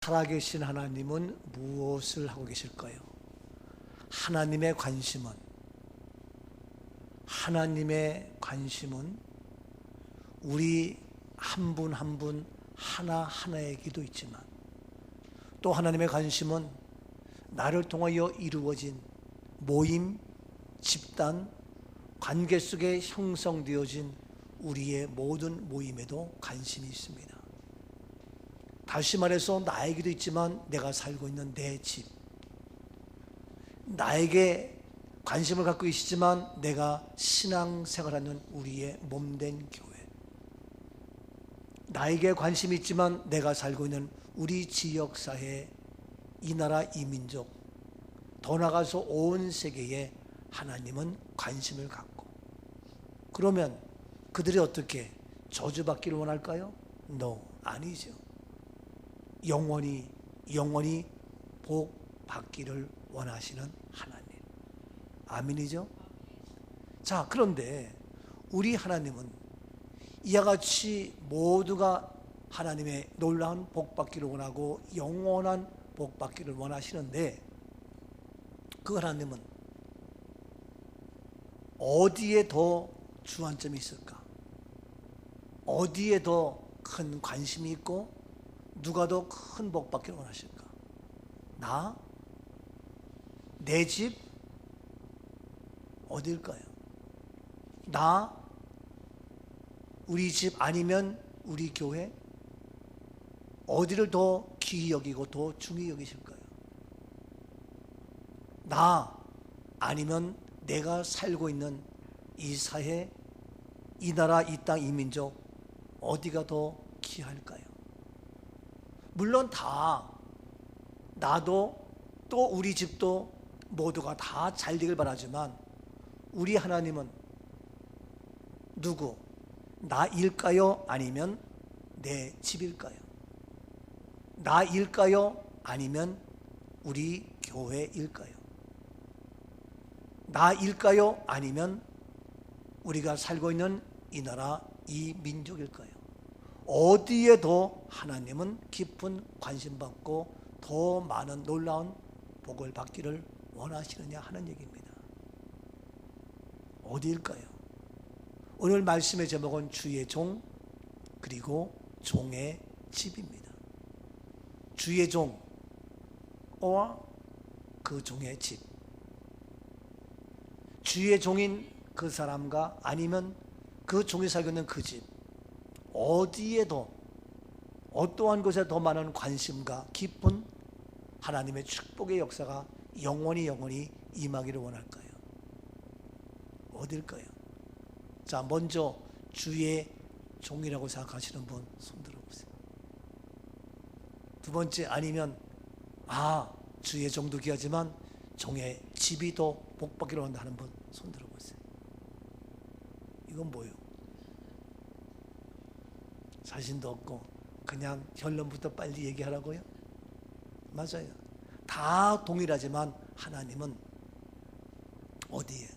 살아계신 하나님은 무엇을 하고 계실까요? 하나님의 관심은 우리 한 분 한 분 하나하나에게도 있지만, 또 하나님의 관심은 나를 통하여 이루어진 모임, 집단, 관계 속에 형성되어진 우리의 모든 모임에도 관심이 있습니다. 다시 말해서 나에게도 있지만 내가 살고 있는 내 집, 나에게 관심을 갖고 계시지만 내가 신앙생활하는 우리의 몸된 교회, 나에게 관심이 있지만 내가 살고 있는 우리 지역사회, 이 나라 이 민족, 더 나아가서 온 세계에 하나님은 관심을 갖고, 그러면 그들이 어떻게 저주받기를 원할까요? No, 아니죠. 영원히 복 받기를 원하시는 하나님. 아멘이죠? 자, 그런데 우리 하나님은 이와 같이 모두가 하나님의 놀라운 복 받기를 원하고 영원한 복 받기를 원하시는데, 그 하나님은 어디에 더 주안점이 있을까? 어디에 더 큰 관심이 있고 누가 더 큰 복 받기를 원하실까? 나? 내 집? 어딜까요? 나? 우리 집 아니면 우리 교회? 어디를 더 귀히 여기고 더 중히 여기실까요? 나 아니면 내가 살고 있는 이 사회, 이 나라, 이 땅, 이 민족, 어디가 더 귀할까요? 물론 다, 나도 또 우리 집도 모두가 다 잘 되길 바라지만, 우리 하나님은 누구? 나일까요? 아니면 내 집일까요? 나일까요? 아니면 우리 교회일까요? 나일까요? 아니면 우리가 살고 있는 이 나라, 이 민족일까요? 어디에 더 하나님은 깊은 관심 받고 더 많은 놀라운 복을 받기를 원하시느냐 하는 얘기입니다. 어디일까요? 오늘 말씀의 제목은 주의 종, 그리고 종의 집입니다. 주의 종, 그 종의 집. 주의 종인 그 사람과 아니면 그 종이 살고 있는 그 집, 어디에 더, 어떠한 것에 더 많은 관심과 깊은 하나님의 축복의 역사가 영원히 임하기를 원할까요? 어딜까요? 자, 먼저 주의 종이라고 생각하시는 분 손 들어보세요. 두 번째, 아니면 주의 종도 귀하지만 종의 집이 더 복받기를 원하는 분 손 들어보세요. 이건 뭐예요? 자신도 없고 그냥 결론부터 빨리 얘기하라고요? 맞아요. 다 동일하지만 하나님은 어디에?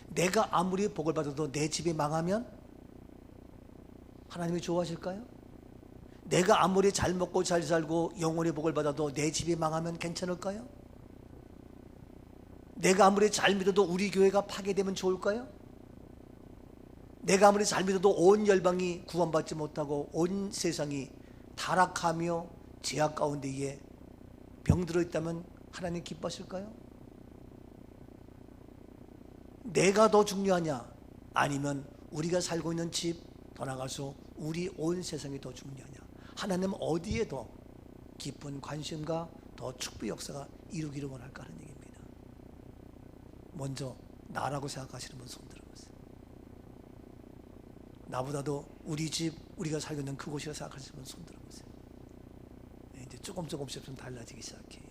내가 아무리 복을 받아도 내 집이 망하면 하나님이 좋아하실까요? 내가 아무리 잘 먹고 잘 살고 영원히 복을 받아도 내 집이 망하면 괜찮을까요? 내가 아무리 잘 믿어도 우리 교회가 파괴되면 좋을까요? 내가 아무리 잘 믿어도 온 열방이 구원받지 못하고 온 세상이 타락하며 죄악 가운데에 병들어 있다면 하나님 기뻐하실까요? 내가 더 중요하냐? 아니면 우리가 살고 있는 집, 더 나가서 우리 온 세상이 더 중요하냐? 하나님은 어디에 더 깊은 관심과 더 축복 역사가 이루기를 원할까 하는 얘기입니다. 먼저 나라고 생각하시는 분 손 들어보세요. 나보다도 우리 집, 우리가 살고 있는 그곳이라 생각하시는 분 손 들어보세요. 이제 조금씩 좀 달라지기 시작해.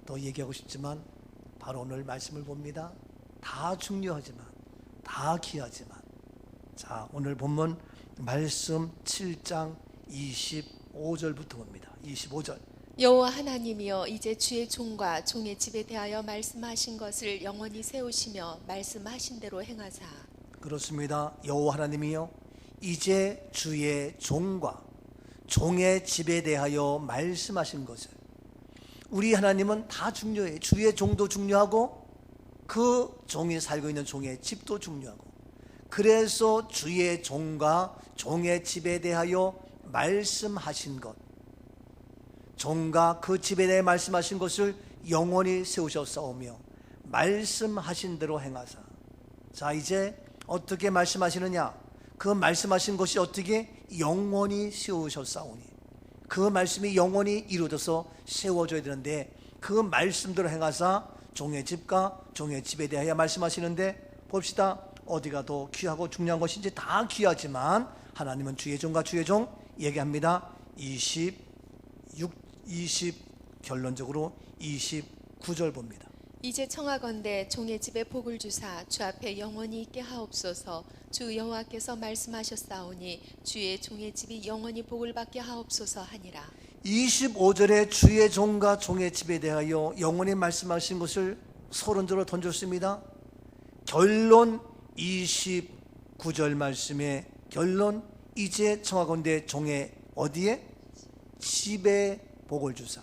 더 얘기하고 싶지만 바로 오늘 말씀을 봅니다. 다 중요하지만, 다 귀하지만, 자, 오늘 본문 말씀 7장 25절부터 봅니다. 25절. 여호와 하나님이여, 이제 주의 종과 종의 집에 대하여 말씀하신 것을 영원히 세우시며 말씀하신 대로 행하사. 그렇습니다. 여호와 하나님이여, 이제 주의 종과 종의 집에 대하여 말씀하신 것을, 우리 하나님은 다 중요해요. 주의 종도 중요하고 그 종이 살고 있는 종의 집도 중요하고, 그래서 주의 종과 종의 집에 대하여 말씀하신 것, 종과 그 집에 대해 말씀하신 것을 영원히 세우셨사오며 말씀하신 대로 행하사. 자, 이제 어떻게 말씀하시느냐? 그 말씀하신 것이 어떻게 영원히 세우셨사오니, 그 말씀이 영원히 이루어져서 세워져야 되는데 그 말씀대로 행하사 종의 집과 종의 집에 대하여 말씀하시는데, 봅시다. 어디가 더 귀하고 중요한 것인지. 다 귀하지만 하나님은 주의 종과 주의 종 얘기합니다. 20 결론적으로 29절 봅니다. 이제 청하건대 종의 집에 복을 주사 주 앞에 영원히 있게 하옵소서. 주 여호와께서 말씀하셨사오니 주의 종의 집이 영원히 복을 받게 하옵소서 하니라. 25절에 주의 종과 종의 집에 대하여 영원히 말씀하신 것을 서론적으로 던졌습니다. 결론 29절 말씀의 결론, 이제 청하건대 종의 어디에? 집에 복을 주사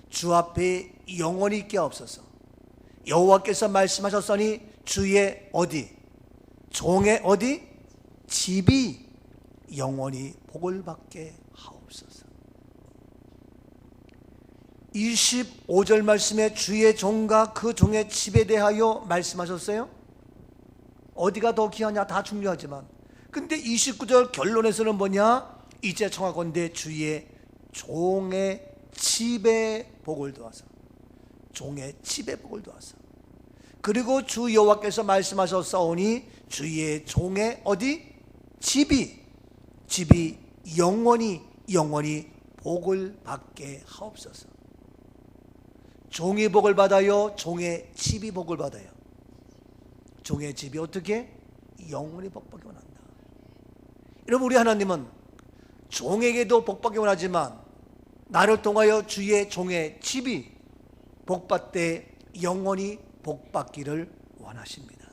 주 앞에 영원히 있게 하옵소서. 여호와께서 말씀하셨으니 주의 어디? 종의 어디? 집이 영원히 복을 받게 하옵소서. 25절 말씀에 주의 종과 그 종의 집에 대하여 말씀하셨어요. 어디가 더 귀하냐? 다 중요하지만, 근데 29절 결론에서는 뭐냐? 이제 청하건대 주의 종의 집에 복을 두어서, 종의 집에 복을 두어서. 그리고 주 여호와께서 말씀하셨사오니 주의 종의 어디? 집이 영원히 복을 받게 하옵소서. 종이 복을 받아요? 종의 집이 복을 받아요? 종의 집이 어떻게? 영원히 복받기 원한다. 여러분, 우리 하나님은 종에게도 복받기 원하지만 나를 통하여 주의 종의 집이 복받되 영원히 복받기를 원하십니다.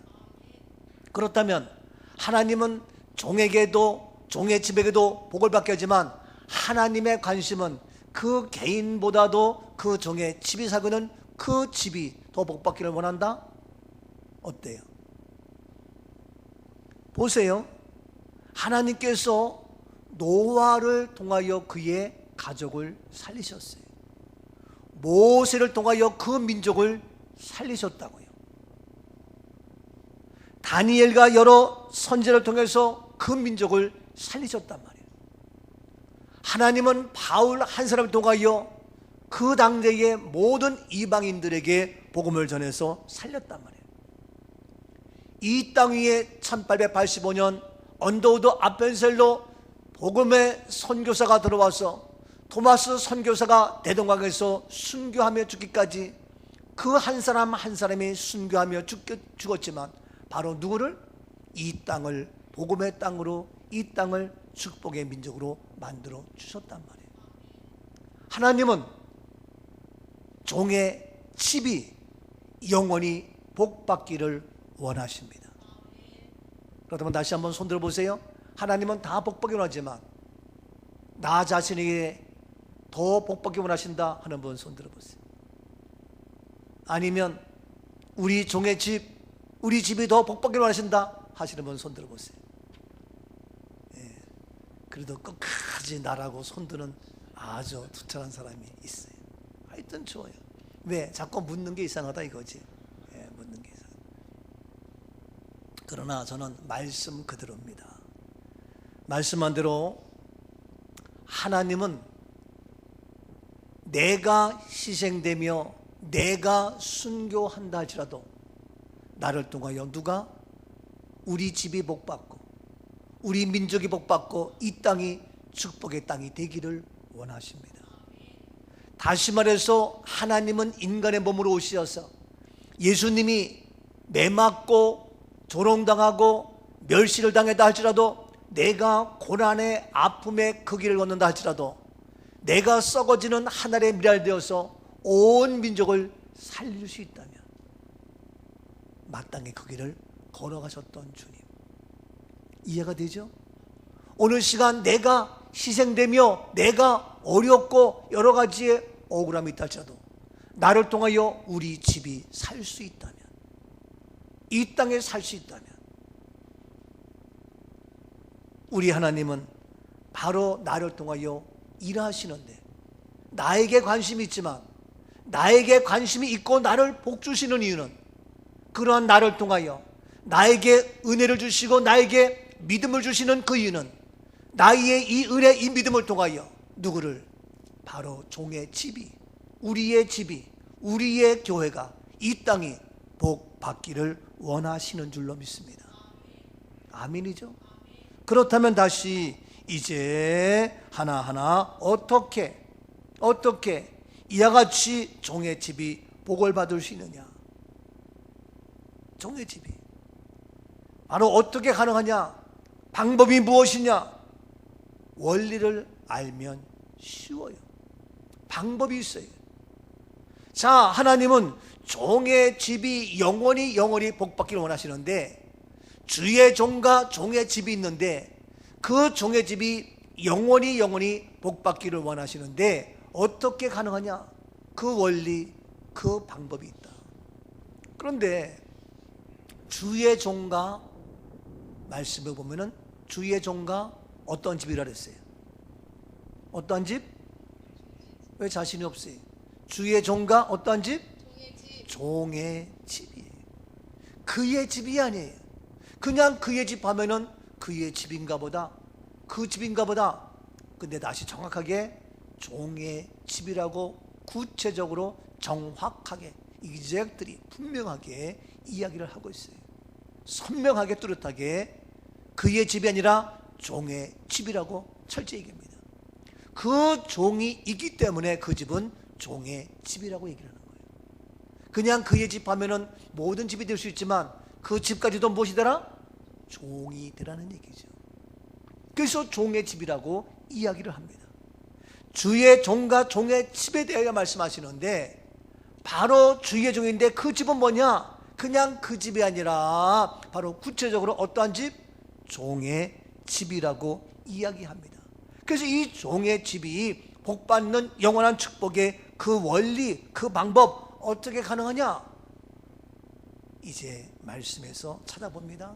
그렇다면 하나님은 종에게도 종의 집에게도 복을 받게 하지만 하나님의 관심은 그 개인보다도 그 종의 집이 살고 있는 그 집이 더 복받기를 원한다? 어때요? 보세요. 하나님께서 노아를 통하여 그의 가족을 살리셨어요. 모세를 통하여 그 민족을 살리셨다고요. 다니엘과 여러 선지자를 통해서 그 민족을 살리셨단 말이에요. 하나님은 바울 한 사람을 통하여 그 당대의 모든 이방인들에게 복음을 전해서 살렸단 말이에요. 이 땅 위에 1885년 언더우드 아펜셀로 복음의 선교사가 들어와서 토마스 선교사가 대동강에서 순교하며 죽기까지 그 한 사람 한 사람이 순교하며 죽었지만 바로 누구를? 이 땅을 복음의 땅으로, 이 땅을 축복의 민족으로 만들어 주셨단 말이에요. 하나님은 종의 집이 영원히 복받기를 원하십니다. 그렇다면 다시 한번 손들어 보세요. 하나님은 다 복받기 원하지만 나 자신에게 더 복받기 원하신다 하는 분 손들어 보세요. 아니면 우리 종의 집, 우리 집이 더 복받기 원하신다 하시는 분 손들어 보세요. 예, 그래도 끝까지 나라고 손드는 아주 투철한 사람이 있어요. 하여튼 좋아요. 왜? 자꾸 묻는 게 이상하다 이거지. 예, 묻는 게 이상하다. 그러나 저는 말씀 그대로입니다. 말씀한 대로 하나님은 내가 희생되며 내가 순교한다 할지라도 나를 통하여 누가? 우리 집이 복받고 우리 민족이 복받고 이 땅이 축복의 땅이 되기를 원하십니다. 다시 말해서 하나님은 인간의 몸으로 오셔서 예수님이 매맞고 조롱당하고 멸시를 당했다 할지라도, 내가 고난의 아픔의 그 길을 걷는다 할지라도, 내가 썩어지는 하늘의 미랄 되어서 온 민족을 살릴 수 있다면 마땅히 그 길을 걸어가셨던 주님, 이해가 되죠? 오늘 시간 내가 희생되며 내가 어렵고 여러 가지의 억울함이 있다 할지라도 나를 통하여 우리 집이 살 수 있다면, 이 땅에 살 수 있다면, 우리 하나님은 바로 나를 통하여 일하시는데, 나에게 관심이 있지만 나에게 관심이 있고 나를 복주시는 이유는, 그러한 나를 통하여 나에게 은혜를 주시고 나에게 믿음을 주시는 그 이유는, 나의 이 은혜, 이 믿음을 통하여 누구를? 바로 종의 집이, 우리의 집이, 우리의 교회가, 이 땅이 복 받기를 원하시는 줄로 믿습니다. 아멘이죠? 그렇다면 다시 이제 하나하나 어떻게 이와 같이 종의 집이 복을 받을 수 있느냐? 종의 집이 바로 어떻게 가능하냐? 방법이 무엇이냐? 원리를 알면 쉬워요. 방법이 있어요. 자, 하나님은 종의 집이 영원히 복받기를 원하시는데, 주의 종과 종의 집이 있는데 그 종의 집이 영원히 복받기를 원하시는데 어떻게 가능하냐? 그 원리, 그 방법이 있다. 그런데 주의 종과 말씀을 보면은 주의 종과 어떤 집이라 그랬어요? 어떤 집? 왜 자신이 없어요? 주의 종과 어떤 집? 종의 집이에요. 그의 집이 아니에요. 그냥 그의 집 하면은 그의 집인가 보다, 그 집인가 보다. 근데 다시 정확하게 종의 집이라고 구체적으로 정확하게 이제들이 분명하게 이야기를 하고 있어요. 선명하게 뚜렷하게 그의 집이 아니라 종의 집이라고 철저히 얘기합니다. 그 종이 있기 때문에 그 집은 종의 집이라고 얘기를 하는 거예요. 그냥 그의 집 하면은 모든 집이 될 수 있지만 그 집까지도 무엇이더라? 종이 되라는 얘기죠. 그래서 종의 집이라고 이야기를 합니다. 주의 종과 종의 집에 대하여 말씀하시는데, 바로 주의 종인데 그 집은 뭐냐? 그냥 그 집이 아니라 바로 구체적으로 어떠한 집? 종의 집이라고 이야기합니다. 그래서 이 종의 집이 복받는 영원한 축복의 그 원리, 그 방법 어떻게 가능하냐? 이제 말씀에서 찾아봅니다.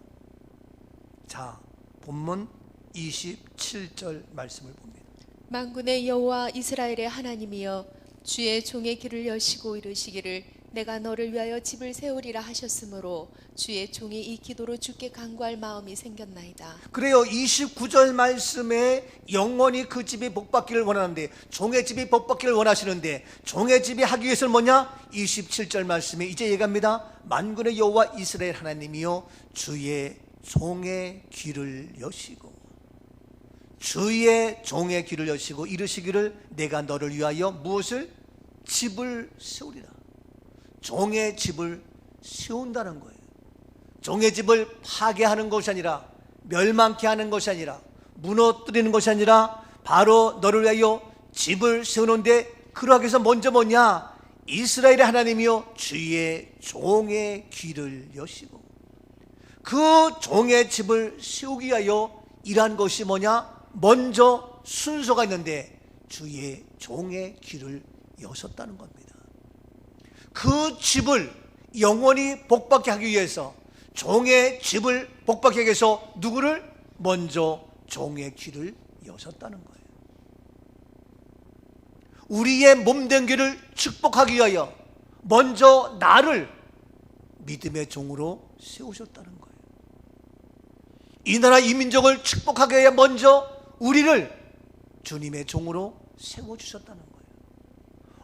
자, 본문 27절 말씀을 봅니다. 만군의 여호와 이스라엘의 하나님이여, 주의 종의 길을 여시고 이르시기를 내가 너를 위하여 집을 세우리라 하셨으므로 주의 종이 이 기도로 주께 간구할 마음이 생겼나이다. 그래요. 29절 말씀에 영원히 그 집이 복받기를 원하는데, 종의 집이 복받기를 원하시는데, 종의 집이 하기 위해서는 뭐냐? 27절 말씀에 이제 얘기합니다. 만군의 여호와 이스라엘 하나님이여, 주의 종의 귀를 여시고, 주의 종의 귀를 여시고 이르시기를 내가 너를 위하여 무엇을? 집을 세우리라. 종의 집을 세운다는 거예요. 종의 집을 파괴하는 것이 아니라, 멸망케 하는 것이 아니라, 무너뜨리는 것이 아니라 바로 너를 위하여 집을 세우는데, 그러하기 위해서 먼저 뭐냐? 이스라엘의 하나님이여, 주의 종의 귀를 여시고, 그 종의 집을 세우기 위하여 일한 것이 뭐냐? 먼저 순서가 있는데 주의 종의 귀를 여셨다는 겁니다. 그 집을 영원히 복받게 하기 위해서, 종의 집을 복받게 하기 위해서 누구를? 먼저 종의 귀를 여셨다는 거예요. 우리의 몸된 귀를 축복하기 위하여 먼저 나를 믿음의 종으로 세우셨다는 거예요. 이 나라 이 민족을 축복하기 위해 먼저 우리를 주님의 종으로 세워주셨다는 거예요.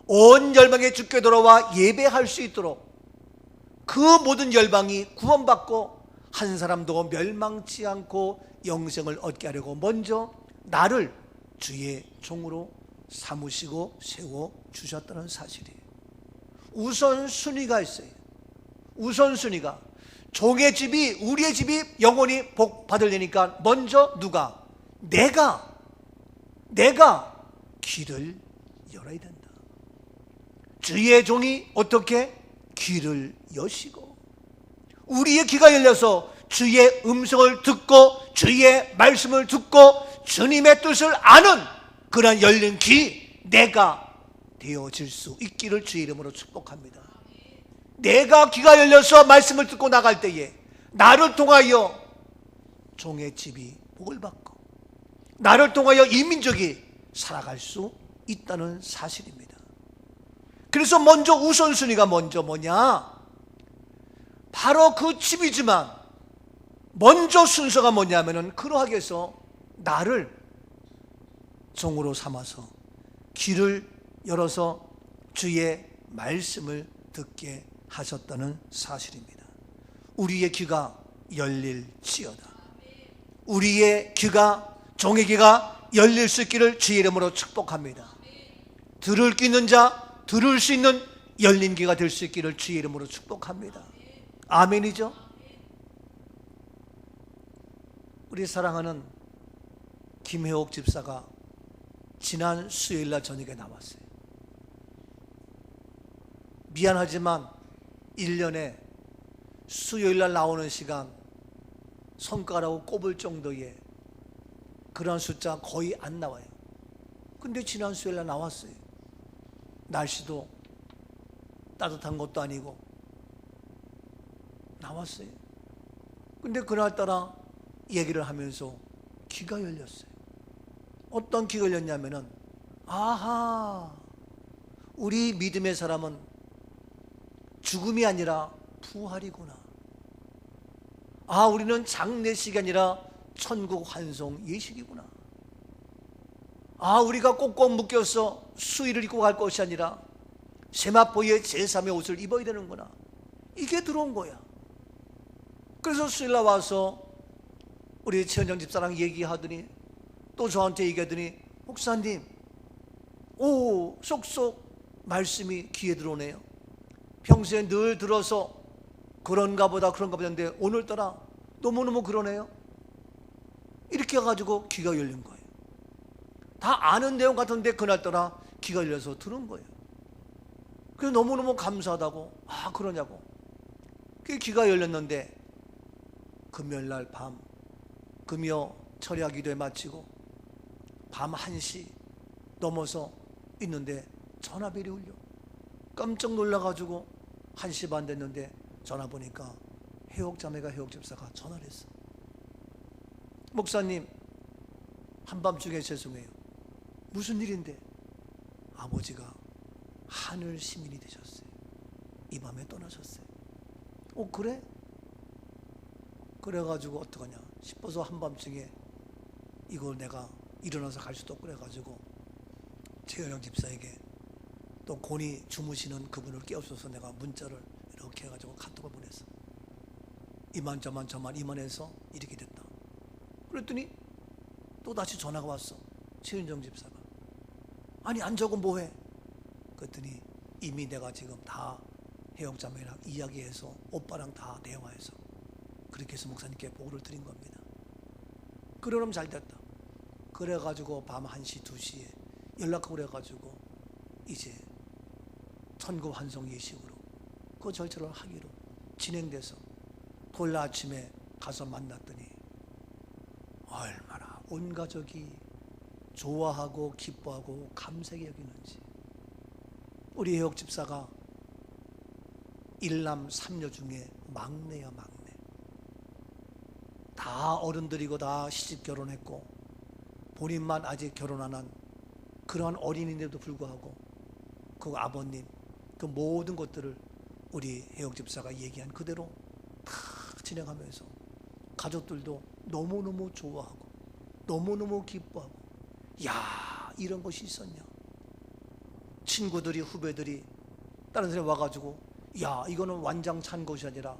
온 열방에 주께 돌아와 예배할 수 있도록, 그 모든 열방이 구원받고 한 사람도 멸망치 않고 영생을 얻게 하려고 먼저 나를 주의 종으로 삼으시고 세워주셨다는 사실이에요. 우선순위가 있어요. 우선순위가, 종의 집이, 우리의 집이 영원히 복 받으려니까 먼저 누가? 내가 귀를 열어야 된다. 주의 종이 어떻게? 귀를 여시고, 우리의 귀가 열려서 주의 음성을 듣고, 주의 말씀을 듣고, 주님의 뜻을 아는 그런 열린 귀 내가 되어질 수 있기를 주의 이름으로 축복합니다. 내가 귀가 열려서 말씀을 듣고 나갈 때에 나를 통하여 종의 집이 복을 받고 나를 통하여 이 민족이 살아갈 수 있다는 사실입니다. 그래서 먼저 우선순위가 먼저 뭐냐? 바로 그 집이지만 먼저 순서가 뭐냐면은 그러하게 해서 나를 종으로 삼아서 귀를 열어서 주의 말씀을 듣게 하셨다는 사실입니다. 우리의 귀가 열릴지어다. 우리의 귀가, 종의 귀가 열릴 수 있기를 주의 이름으로 축복합니다. 들을 귀 있는 자, 들을 수 있는 열린 귀가 될 수 있기를 주의 이름으로 축복합니다. 아멘이죠? 우리 사랑하는 김혜옥 집사가 지난 수요일날 저녁에 나왔어요. 미안하지만 1년에 수요일날 나오는 시간 손가락으로 꼽을 정도의 그런 숫자 거의 안 나와요. 근데 지난 수요일날 나왔어요. 날씨도 따뜻한 것도 아니고 나왔어요. 근데 그날따라 얘기를 하면서 귀가 열렸어요. 어떤 귀가 열렸냐면은 아하, 우리 믿음의 사람은 죽음이 아니라 부활이구나. 아, 우리는 장례식이 아니라 천국 환송 예식이구나. 아, 우리가 꼭꼭 묶여서 수의를 입고 갈 것이 아니라 세마포의 제3의 옷을 입어야 되는구나. 이게 들어온 거야. 그래서 수요일날 와서 우리 최은정 집사랑 얘기하더니 또 저한테 얘기하더니 목사님, 오, 쏙쏙 말씀이 귀에 들어오네요. 평소에 늘 들어서 그런가 보다 했는데 오늘따라 너무너무 그러네요. 이렇게 해가지고 귀가 열린 거예요. 다 아는 내용 같은데 그날따라 귀가 열려서 들은 거예요. 그래서 너무너무 감사하다고. 아, 그러냐고. 그 귀가 열렸는데 금요일날 밤 금요 철야 기도에 마치고 밤 1시 넘어서 있는데 전화벨이 울려. 깜짝 놀라가지고 1시 반 됐는데 전화 보니까 혜옥 자매가, 혜옥 집사가 전화를 했어. 목사님, 한밤중에 죄송해요. 무슨 일인데? 아버지가 하늘 시민이 되셨어요. 이 밤에 떠나셨어요. 그래? 그래가지고 어떡하냐 싶어서 한밤중에 이걸 내가 일어나서 갈 수도 없고 그래가지고 최은영 집사에게 또 곤히 주무시는 그분을 깨우쳐서 내가 문자를 이렇게 해가지고 카톡을 보냈어. 이만저만 이만해서 이렇게 됐다. 그랬더니 또 다시 전화가 왔어. 최은정 집사가. 아니 안 적어 뭐해? 그랬더니 이미 내가 지금 다 혜영자매랑 이야기해서 오빠랑 다 대화해서 그렇게 해서 목사님께 보고를 드린 겁니다. 그러면 잘 됐다. 그래가지고 밤 1시 2시에 연락하고 그래가지고 이제 천국 환송 예식으로 그 절차를 하기로 진행돼서 토요일 아침에 가서 만났더니 얼마나 온 가족이 좋아하고 기뻐하고 감사하게 여기는지. 우리 혜옥 집사가 1남 3녀 중에 막내야 막내. 다 어른들이고 다 시집 결혼했고 본인만 아직 결혼 안 한 그러한 어린이인데도 불구하고 그 아버님 그 모든 것들을 우리 혜옥 집사가 얘기한 그대로 다 진행하면서 가족들도 너무너무 좋아하고 너무너무 기뻐하고 야, 이런 것이 있었냐. 친구들이 후배들이 다른 사람이 와가지고 야, 이거는 완장찬 것이 아니라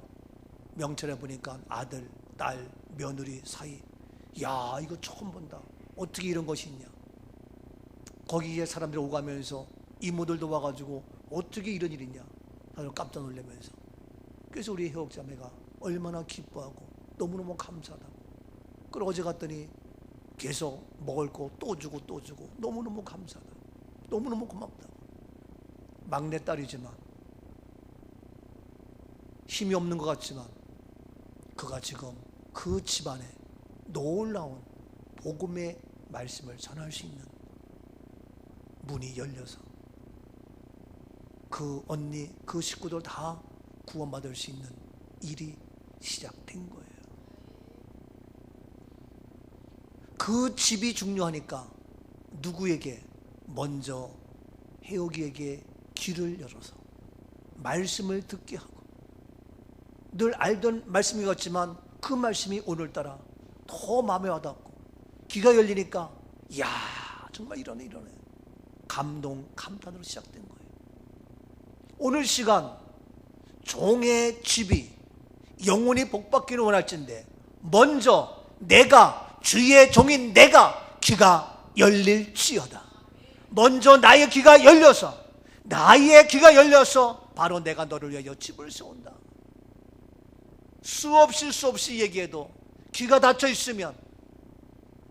명찰해 보니까 아들, 딸, 며느리 사이. 야, 이거 처음 본다. 어떻게 이런 것이 있냐. 거기에 사람들이 오가면서 이모들도 와가지고 어떻게 이런 일이 있냐. 다들 깜짝 놀라면서. 그래서 우리 혜옥 자매가 얼마나 기뻐하고 너무너무 감사하다고. 그리고 어제 갔더니 계속 먹을 거 또 주고 또 주고 너무너무 감사하다고. 너무너무 고맙다고. 막내딸이지만 힘이 없는 것 같지만 그가 지금 그 집안에 놀라운 복음의 말씀을 전할 수 있는 문이 열려서 그 언니, 그 식구들 다 구원받을 수 있는 일이 시작된 거예요. 그 집이 중요하니까 누구에게? 먼저 해옥이에게 귀를 열어서 말씀을 듣게 하고, 늘 알던 말씀이 같지만 그 말씀이 오늘따라 더 마음에 와닿고 귀가 열리니까 이야 정말 이러네 감동, 감탄으로 시작된 거예요. 오늘 시간 종의 집이 영원히 복받기를 원할진데 먼저 내가, 주의 종인 내가 귀가 열릴지어다. 먼저 나의 귀가 열려서, 나의 귀가 열려서 바로 내가 너를 위하여 집을 세운다. 수없이 얘기해도 귀가 닫혀 있으면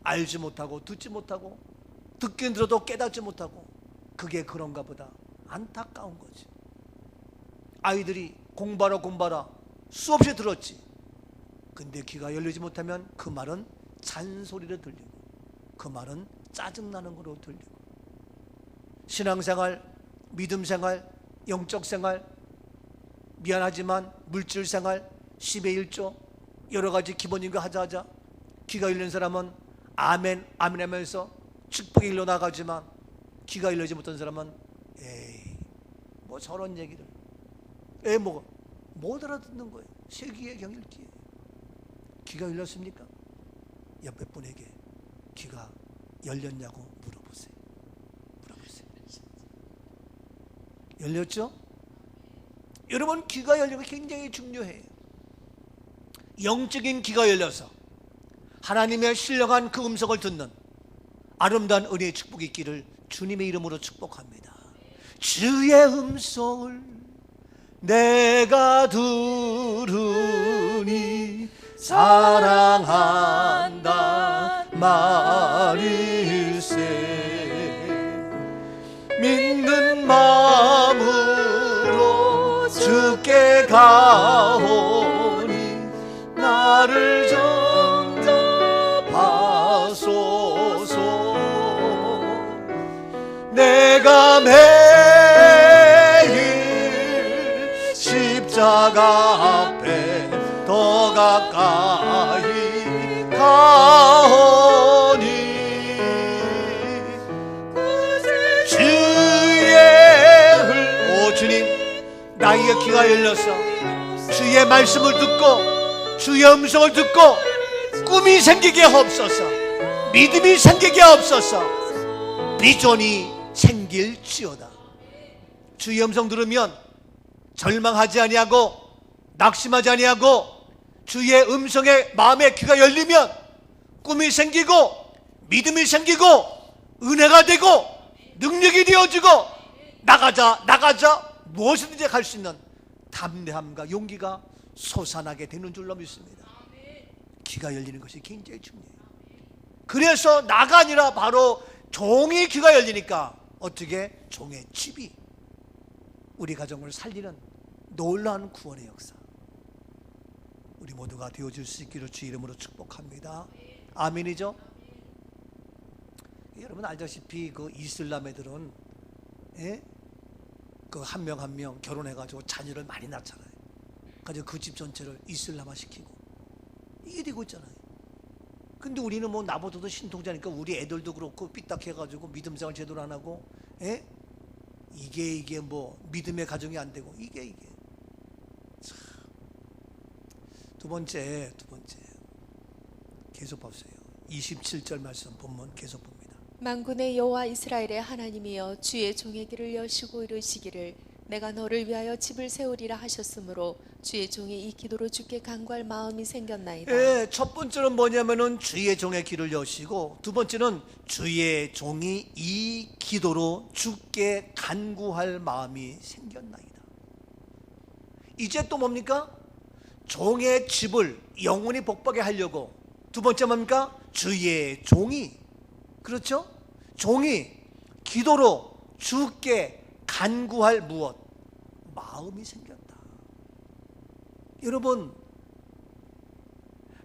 알지 못하고 듣지 못하고, 듣긴 들어도 깨닫지 못하고, 그게 그런가 보다. 안타까운 거지. 아이들이 공부하라 수없이 들었지. 근데 귀가 열리지 못하면 그 말은 잔소리로 들리고, 그 말은 짜증나는 거로 들리고, 신앙생활, 믿음생활, 영적생활, 미안하지만 물질생활, 10의 1조 여러 가지 기본인 거 하자 귀가 열린 사람은 아멘 하면서 축복이 일어나가지만, 귀가 열리지 못한 사람은 에이 뭐 저런 얘기를 못 알아듣는 거예요. 세기의 경일기에. 귀가 열렸습니까? 옆에 분에게 귀가 열렸냐고 물어보세요. 열렸죠? 여러분, 귀가 열리는 게 굉장히 중요해요. 영적인 귀가 열려서 하나님의 신령한 그 음성을 듣는 아름다운 은혜의 축복이 있기를 주님의 이름으로 축복합니다. 주의 음성을 내가 들으니 사랑한다 말일세. 믿는 마음으로 주께 가오니 나를 정답하소서. 내가 매일 십자가 앞에 더 가까이 가오니 오 주님, 나의 귀가 열려서 주의 말씀을 듣고 주의 음성을 듣고 꿈이 생기게 하옵소서. 믿음이 생기게 하옵소서. 비전이 생길지어다. 주의 음성 들으면 절망하지 아니하고 낙심하지 아니하고, 주의 음성에 마음의 귀가 열리면 꿈이 생기고 믿음이 생기고 은혜가 되고 능력이 되어지고 나가자 무엇이든지 할 수 있는 담대함과 용기가 솟아나게 되는 줄로 믿습니다. 귀가 열리는 것이 굉장히 중요해요. 그래서 나가 아니라 바로 종의 귀가 열리니까 어떻게 종의 집이 우리 가정을 살리는 놀라운 구원의 역사, 우리 모두가 되어줄 수 있기를 주 이름으로 축복합니다. 아멘이죠? 여러분 알다시피 그 이슬람 애들은 그 한 명 한 명 결혼해가지고 자녀를 많이 낳잖아요. 그래서 그 집 전체를 이슬람화 시키고 이게 되고 있잖아요. 근데 우리는 뭐 나보다도 신통자니까 우리 애들도 그렇고 삐딱해가지고 믿음생활 제대로 안 하고, 이게 뭐 믿음의 가정이 안 되고 이게 참. 두 번째 계속 보세요. 27절 말씀 본문 계속 봅니다. 만군의 여호와 이스라엘의 하나님이여, 주의 종의 길을 여시고 이르시기를 내가 너를 위하여 집을 세우리라 하셨으므로 주의 종의 이 기도로 주께 간구할 마음이 생겼나이다. 첫 번째는 뭐냐면은 주의 종의 길을 여시고, 두 번째는 주의 종이 이 기도로 주께 간구할 마음이 생겼나이다. 이제 또 뭡니까? 종의 집을 영원히 복받게 하려고 두 번째 뭡니까? 주의 종이, 그렇죠? 종이 기도로 주께 간구할 무엇? 마음이 생겼다. 여러분,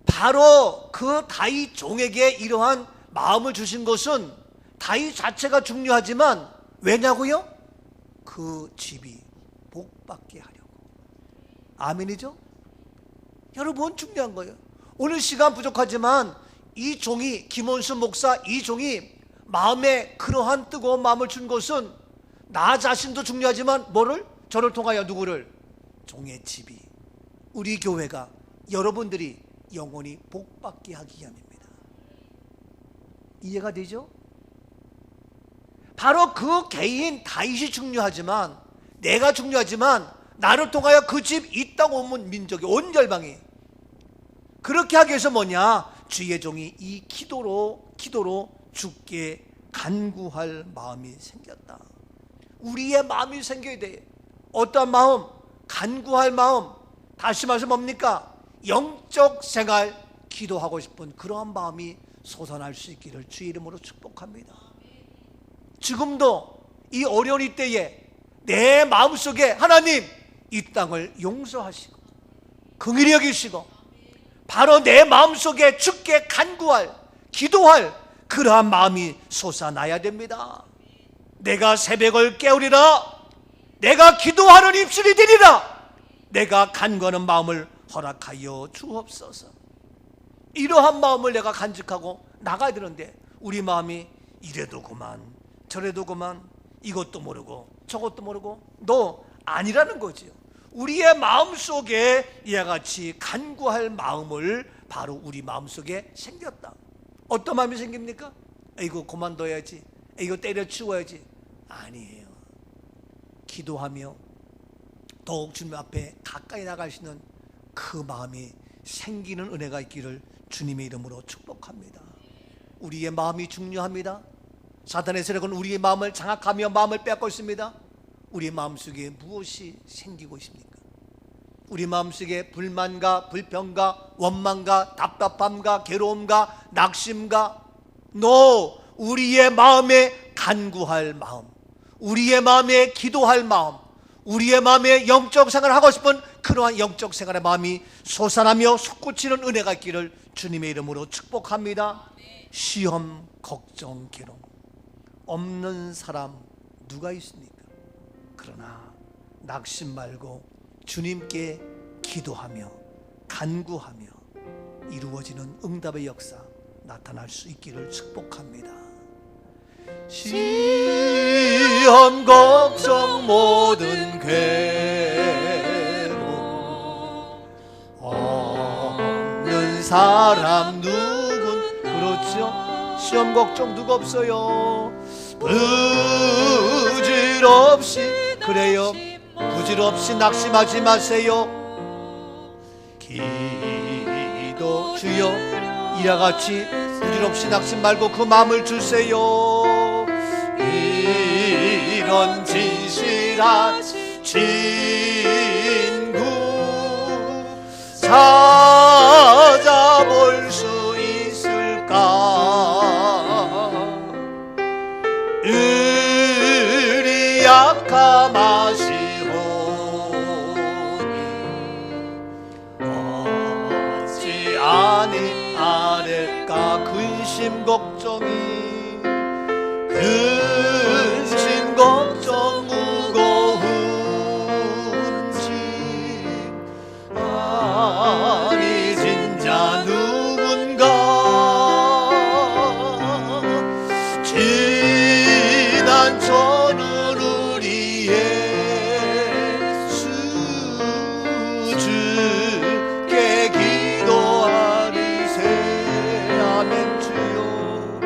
바로 그 다윗 종에게 이러한 마음을 주신 것은 다윗 자체가 중요하지만 왜냐고요? 그 집이 복받게 하려고. 아멘이죠? 여러분, 중요한 거예요. 오늘 시간 부족하지만 이 종이, 김원순 목사 이 종이 마음에 그러한 뜨거운 마음을 준 것은 나 자신도 중요하지만 뭐를? 저를 통하여 누구를? 종의 집이, 우리 교회가, 여러분들이 영원히 복받게 하기 위함입니다. 이해가 되죠? 바로 그 개인 다윗이 중요하지만, 내가 중요하지만 나를 통하여 그 집 이 땅 온 민족이, 온 열방이 그렇게 하기 위해서 뭐냐? 주의 종이 이 기도로 주께 간구할 마음이 생겼다. 우리의 마음이 생겨야 돼. 어떤 마음? 간구할 마음. 다시 말해서 뭡니까? 영적 생활, 기도하고 싶은 그러한 마음이 솟아날 수 있기를 주의 이름으로 축복합니다. 지금도 이 어려운 이때에 내 마음속에 하나님 이 땅을 용서하시고 긍휼히 여기시고 바로 내 마음속에 주께 간구할, 기도할 그러한 마음이 솟아나야 됩니다. 내가 새벽을 깨우리라, 내가 기도하는 입술이 되리라, 내가 간구하는 마음을 허락하여 주옵소서. 이러한 마음을 내가 간직하고 나가야 되는데 우리 마음이 이래도 그만 저래도 그만, 이것도 모르고 저것도 모르고 너 아니라는 거지요. 우리의 마음속에 이와 같이 간구할 마음을 바로 우리 마음속에 생겼다. 어떤 마음이 생깁니까? 이거 그만둬야지, 이거 때려치워야지. 아니에요. 기도하며 더욱 주님 앞에 가까이 나갈 수 있는 그 마음이 생기는 은혜가 있기를 주님의 이름으로 축복합니다. 우리의 마음이 중요합니다. 사탄의 세력은 우리의 마음을 장악하며 마음을 빼앗고 있습니다. 우리 마음속에 무엇이 생기고 있습니까? 우리 마음속에 불만과 불평과 원망과 답답함과 괴로움과 낙심과 우리의 마음에 간구할 마음, 우리의 마음에 기도할 마음, 우리의 마음에 영적 생활을 하고 싶은 그러한 영적 생활의 마음이 솟아나며 솟구치는 은혜가 있기를 주님의 이름으로 축복합니다. 시험, 걱정, 괴로움 없는 사람 누가 있습니까? 그러나 낙심 말고 주님께 기도하며 간구하며 이루어지는 응답의 역사 나타날 수 있기를 축복합니다. 시험 걱정 모든 괴로움 없는 사람 누군? 그렇죠? 시험 걱정 누가 없어요? 부질없이, 그래요, 부질없이 낙심하지 마세요. 기도 주여, 이와 같이 부질없이 낙심 말고 그 마음을 주세요. 이런 진실한 친구 찾아볼 수 있을까? 우리 약함하시오니 어찌 아닐까? 근심 걱정이, 근심 걱정 무거운지 아니 진짜 누군가 지난 저는 우리의 주께 기도하리세. 아멘. 주여,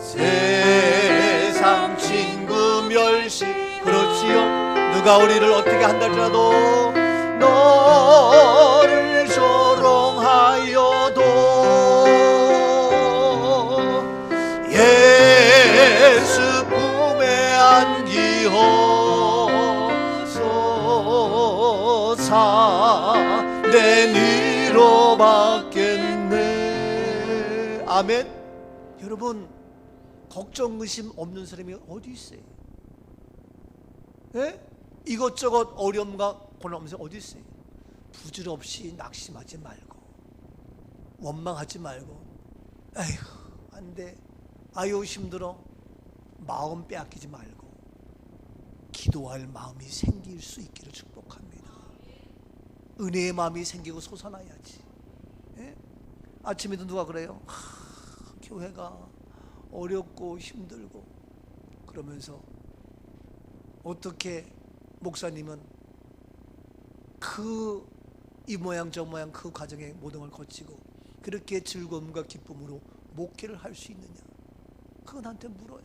세상 친구 멸시, 그렇지요. 누가 우리를 어떻게 한다 할지라도 너를 조롱하여도 예수 품에 안기어서 내 위로 받겠네. 아멘. 여러분, 걱정 의심 없는 사람이 어디 있어요? 예? 이것저것 어려움과 고난하면서 어디 있어요? 부질없이 낙심하지 말고 원망하지 말고, 에휴 안 돼. 아유 힘들어. 마음 빼앗기지 말고 기도할 마음이 생길 수 있기를 축복합니다. 은혜의 마음이 생기고 솟아나야지. 예? 아침에도 누가 그래요? 교회가 어렵고 힘들고. 그러면서 어떻게 목사님은 이 모양 저 모양 그 과정의 모든 걸 거치고 그렇게 즐거움과 기쁨으로 목회를 할 수 있느냐? 그건 나한테 물어요.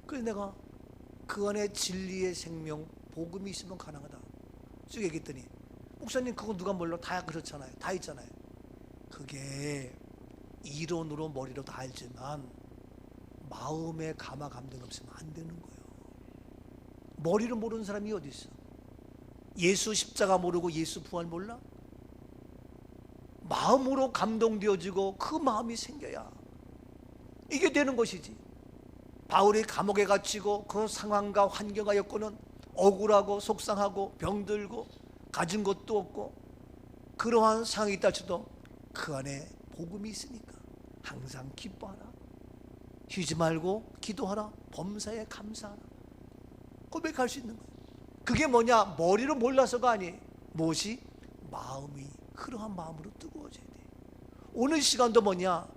그래서 내가 그 안에 진리의 생명 복음이 있으면 가능하다 쭉 얘기했더니, 목사님 그거 누가 몰라? 다 그렇잖아요. 다 있잖아요. 그게 이론으로 머리로 다 알지만 마음에 감화 감동 없으면 안 되는 거예요. 머리로 모르는 사람이 어디 있어? 예수 십자가 모르고 예수 부활 몰라? 마음으로 감동되어지고 그 마음이 생겨야 이게 되는 것이지. 바울이 감옥에 갇히고 그 상황과 환경과 여건은 억울하고 속상하고 병들고 가진 것도 없고 그러한 상황이 있다 쳐도 그 안에 복음이 있으니까 항상 기뻐하라, 쉬지 말고 기도하라, 범사에 감사하라, 고백할 수 있는 거예요. 그게 뭐냐? 머리로 몰라서가 아니에요. 무엇이? 마음이 그러한 마음으로 뜨거워져야 돼. 오늘 시간도 뭐냐?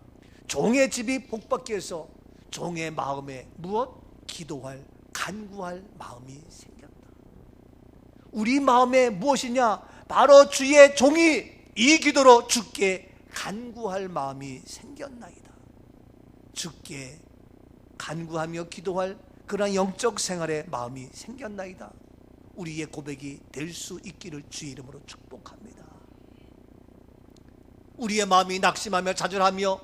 종의 집이 복받기 위해서 종의 마음에 무엇? 기도할, 간구할 마음이 생겼다. 우리 마음에 무엇이냐? 바로 주의 종이 이 기도로 주께 간구할 마음이 생겼나이다. 주께 간구하며 기도할 그런 영적 생활의 마음이 생겼나이다. 우리의 고백이 될 수 있기를 주의 이름으로 축복합니다. 우리의 마음이 낙심하며 좌절하며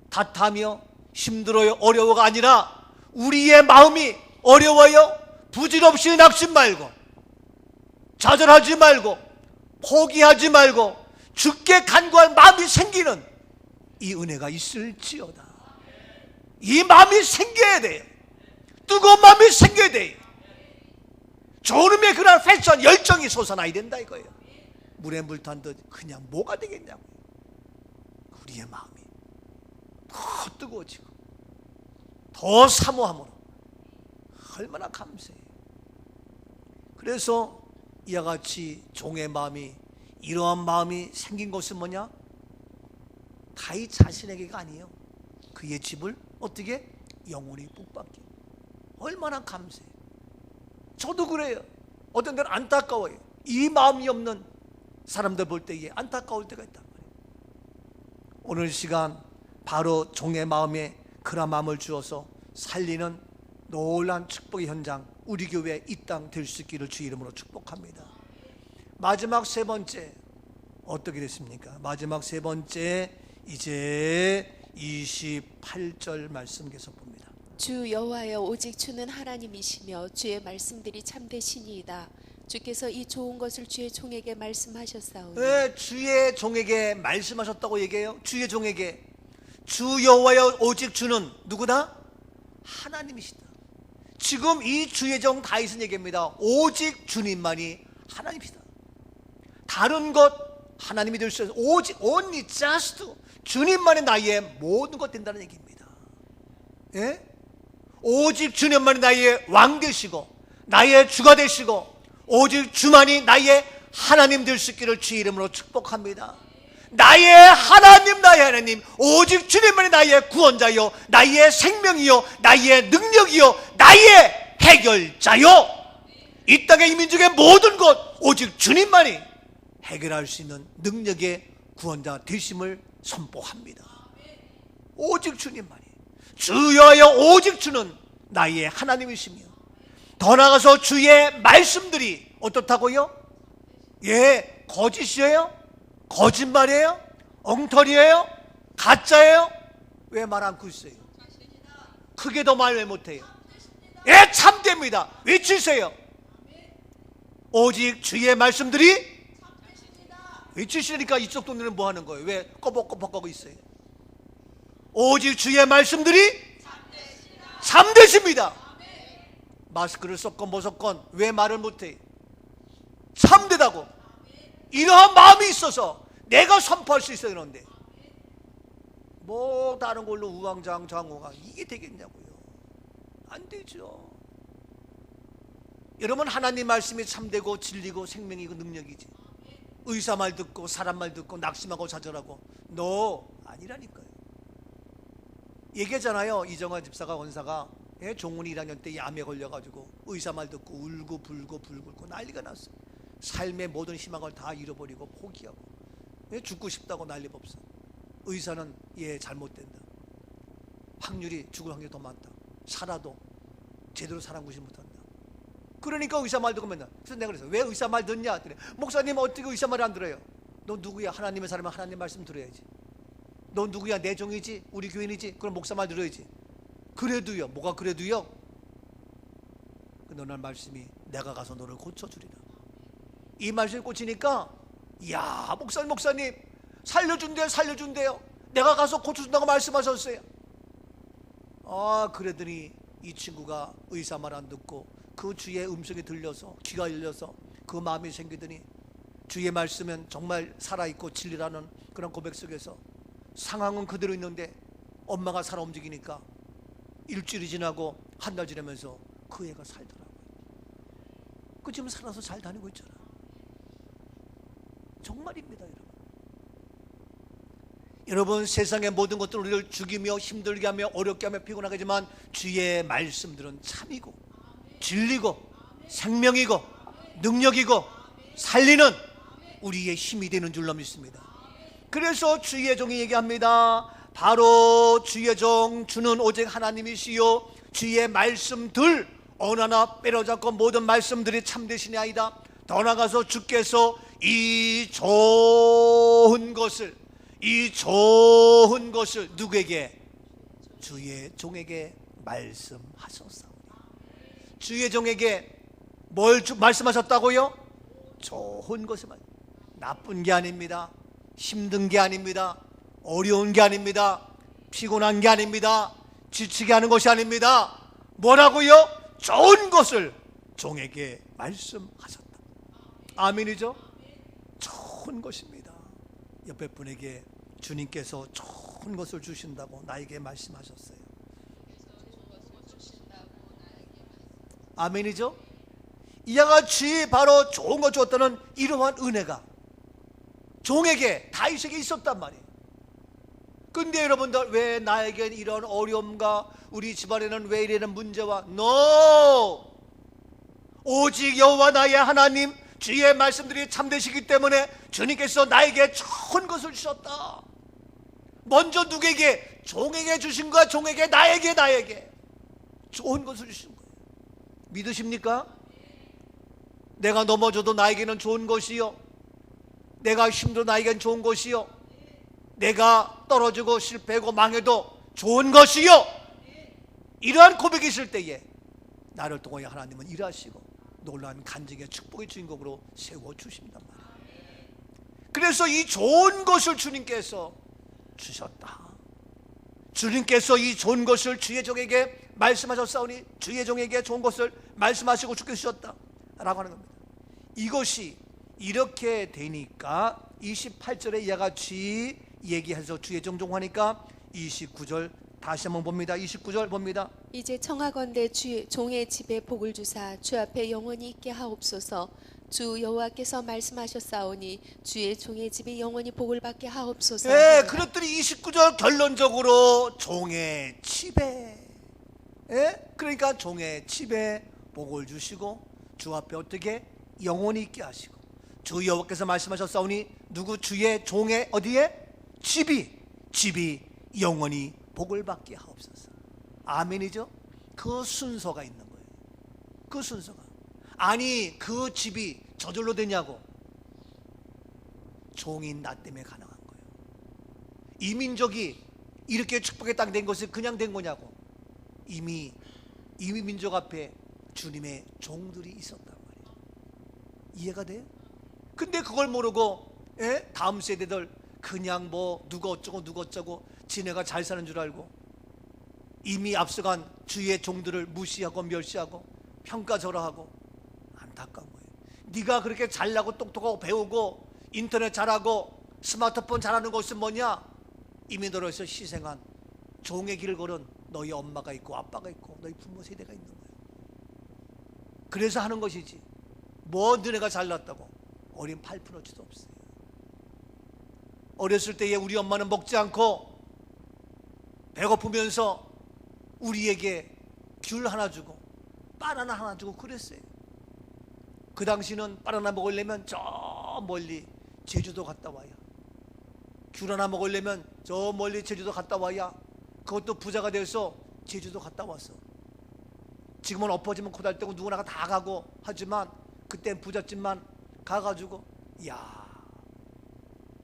다하며 힘들어요, 어려워가 아니라 우리의 마음이 어려워요, 부질없이 낙심 말고 좌절하지 말고 포기하지 말고 주께 간구할 마음이 생기는 이 은혜가 있을지어다. 이 마음이 생겨야 돼요. 뜨거운 마음이 생겨야 돼요. 좋음의 그런 패션 열정이 솟아나야 된다 이거예요. 물에 물 탄 듯 그냥 뭐가 되겠냐고. 우리의 마음이 더 뜨거워지고 더 사모함으로 얼마나 감사해요. 그래서 이와 같이 종의 마음이, 이러한 마음이 생긴 것은 뭐냐? 다윗 자신에게가 아니에요. 그의 집을 어떻게? 영원히 복받기. 얼마나 감사해요. 저도 그래요. 어떤 때는 안타까워요. 이 마음이 없는 사람들 볼 때에 안타까울 때가 있단 말이에요. 오늘 시간 바로 종의 마음에 그런 마음을 주어서 살리는 놀라운 축복의 현장, 우리 교회 이 땅 될 수 있기를 주 이름으로 축복합니다. 마지막 세 번째 어떻게 됐습니까? 마지막 세 번째 이제 28절 말씀 계속 봅니다. 주 여호와여 오직 주는 하나님이시며 주의 말씀들이 참되시니이다. 주께서 이 좋은 것을 주의 종에게 말씀하셨사오니. 네, 주의 종에게 말씀하셨다고 얘기해요. 주의 종에게. 주 여호와여 오직 주는 누구다? 하나님이시다. 지금 이 주의 종 다윗은 얘기합니다. 오직 주님만이 하나님이시다. 다른 것 하나님이 될 수 없어요. 오직 only just 주님만이 나의 모든 것 된다는 얘기입니다. 예? 오직 주님만이 나의 왕 되시고 나의 주가 되시고 오직 주만이 나의 하나님 될 수 있기를 주의 이름으로 축복합니다. 나의 하나님, 나의 하나님, 오직 주님만이 나의 구원자요, 나의 생명이요, 나의 능력이요, 나의 해결자요. 이 땅의 이 민족의 모든 것 오직 주님만이 해결할 수 있는 능력의 구원자 되심을 선포합니다. 오직 주님만이. 주여여 오직 주는 나의 하나님이시며, 더 나아가서 주의 말씀들이 어떻다고요? 예, 거짓이에요? 거짓말이에요? 엉터리예요? 가짜예요? 왜 말 않고 있어요? 크게 더 말 왜 못해요? 예, 참됩니다. 외치세요. 오직 주의 말씀들이 외치시니까 이쪽 동네는 뭐 하는 거예요? 왜 꺼벅꺼벅하고 있어요? 오직 주의 말씀들이 참되십니다. 마스크를 썼건 뭐 썼건 왜 말을 못해요? 참되다고. 이러한 마음이 있어서 내가 선포할 수 있어야 되는데 뭐 다른 걸로 우왕좌왕 이게 되겠냐고요. 안 되죠. 여러분, 하나님 말씀이 참되고 진리고 생명이고 능력이지. 의사 말 듣고 사람 말 듣고 낙심하고 좌절하고 너 아니라니까요. 얘기했잖아요. 이정화 집사가 원사가 종훈이 1학년 때 암에 걸려가지고 의사 말 듣고 울고 불고 난리가 났어요. 삶의 모든 희망을 다 잃어버리고 포기하고 죽고 싶다고 난리법석. 의사는 잘못된다. 확률이 죽을 확률이 더 많다. 살아도 제대로 살아보지 못한다. 그러니까 의사 말 듣고 맨날. 그래서 내가 그랬어요. 왜 의사 말 듣냐? 목사님 어떻게 의사 말 안 들어요? 너 누구야? 하나님의 사람은 하나님 말씀 들어야지. 너 누구야? 내 종이지? 우리 교인이지? 그럼 목사 말 들어야지. 그래도요. 뭐가 그래도요? 너는 말씀이 내가 가서 너를 고쳐주리라. 이 말씀이 꽂히니까 야, 목사님 살려준대요. 내가 가서 고쳐준다고 말씀하셨어요. 그러더니 이 친구가 의사 말 안 듣고 그 주의 음성이 들려서 귀가 열려서 그 마음이 생기더니 주의 말씀은 정말 살아있고 진리라는 그런 고백 속에서 상황은 그대로 있는데 엄마가 살아 움직이니까 일주일이 지나고 한 달 지나면서 그 애가 살더라고요. 그 지금 살아서 잘 다니고 있잖아. 정말입니다. 여러분, 세상의 모든 것들은 우리를 죽이며 힘들게 하며 어렵게 하며 피곤하게 하지만 주의 말씀들은 참이고 진리고 생명이고 능력이고 살리는 우리의 힘이 되는 줄로 믿습니다. 그래서 주의 종이 얘기합니다. 바로 주의 종 주는 오직 하나님이시요 주의 말씀들 어느 하나 빼로잡고 모든 말씀들이 참되시니 아이다. 더 나아가서 주께서 이 좋은 것을 누구에게? 주의 종에게 말씀하셨사오니. 주의 종에게 뭘 말씀하셨다고요? 좋은 것을. 나쁜 게 아닙니다. 힘든 게 아닙니다. 어려운 게 아닙니다. 피곤한 게 아닙니다. 지치게 하는 것이 아닙니다. 뭐라고요? 좋은 것을 종에게 말씀하셨다. 아멘이죠? 좋은 것입니다. 옆에 분에게 주님께서 좋은 것을 주신다고 나에게 말씀하셨어요. 아멘이죠? 이와 같이 바로 좋은 것 줬다는 이러한 은혜가 종에게 다윗에게 있었단 말이에요. 근데 여러분들, 왜 나에겐 이런 어려움과 우리 집안에는 왜 이러는 문제와 NO! 오직 여호와 나의 하나님 주의 말씀들이 참되시기 때문에 주님께서 나에게 좋은 것을 주셨다. 먼저 누구에게? 종에게 주신 거야. 종에게, 나에게 좋은 것을 주신 거예요. 믿으십니까? 내가 넘어져도 나에게는 좋은 것이요, 내가 힘들어 나에겐 좋은 것이요, 내가 떨어지고 실패하고 망해도 좋은 것이요, 이러한 고백이 있을 때에 나를 통하여 하나님은 일하시고 놀라운 간증의 축복의 주인공으로 세워주신단 말이에요. 그래서 이 좋은 것을 주님께서 주셨다. 주님께서 이 좋은 것을 주의 종에게 말씀하셨사오니 주의 종에게 좋은 것을 말씀하시고 주께 주셨다 라고 하는 겁니다. 이것이 이렇게 되니까 28절에 이와 같이 얘기해서 주의 종종하니까 29절 다시 한번 봅니다. 29절 봅니다. 이제 청하건대 주 종의 집에 복을 주사 주 앞에 영원히 있게 하옵소서. 주 여호와께서 말씀하셨사오니 주의 종의 집이 영원히 복을 받게 하옵소서. 예, 그랬더니 29절 결론적으로 종의 집에, 그러니까 종의 집에 복을 주시고 주 앞에 어떻게 영원히 있게 하시고 주 여호와께서 말씀하셨사오니 누구? 주의 종의 어디에? 집이 영원히 복을 받게 하옵소서. 아멘이죠? 그 순서가 있는 거예요. 그 순서가. 아니, 그 집이 저절로 되냐고. 종인 나 때문에 가능한 거예요. 이 민족이 이렇게 축복의 땅 된 것이 그냥 된 거냐고. 이미 민족 앞에 주님의 종들이 있었단 말이에요. 이해가 돼요? 근데 그걸 모르고 다음 세대들 그냥 뭐 누가 어쩌고 지네가 잘 사는 줄 알고 이미 앞서간 주의 종들을 무시하고 멸시하고 평가절하하고. 안타까운 거예요. 네가 그렇게 잘나고 똑똑하고 배우고 인터넷 잘하고 스마트폰 잘하는 것은 뭐냐? 이미 너로 해서 희생한 종의 길을 걸은 너희 엄마가 있고 아빠가 있고 너희 부모 세대가 있는 거예요. 그래서 하는 것이지 뭐 너네가 잘났다고 어린 팔푼어치도 없어요. 어렸을 때에 우리 엄마는 먹지 않고 배고프면서 우리에게 귤 하나 주고 바나나 하나 주고 그랬어요. 그 당시는 바나나 먹으려면 저 멀리 제주도 갔다 와야, 귤 하나 먹으려면 저 멀리 제주도 갔다 와야, 그것도 부자가 돼서 제주도 갔다 왔어. 지금은 엎어지면 고달되고 누구나가 다 가고 하지만 그땐 부잣집만 가가지고 야,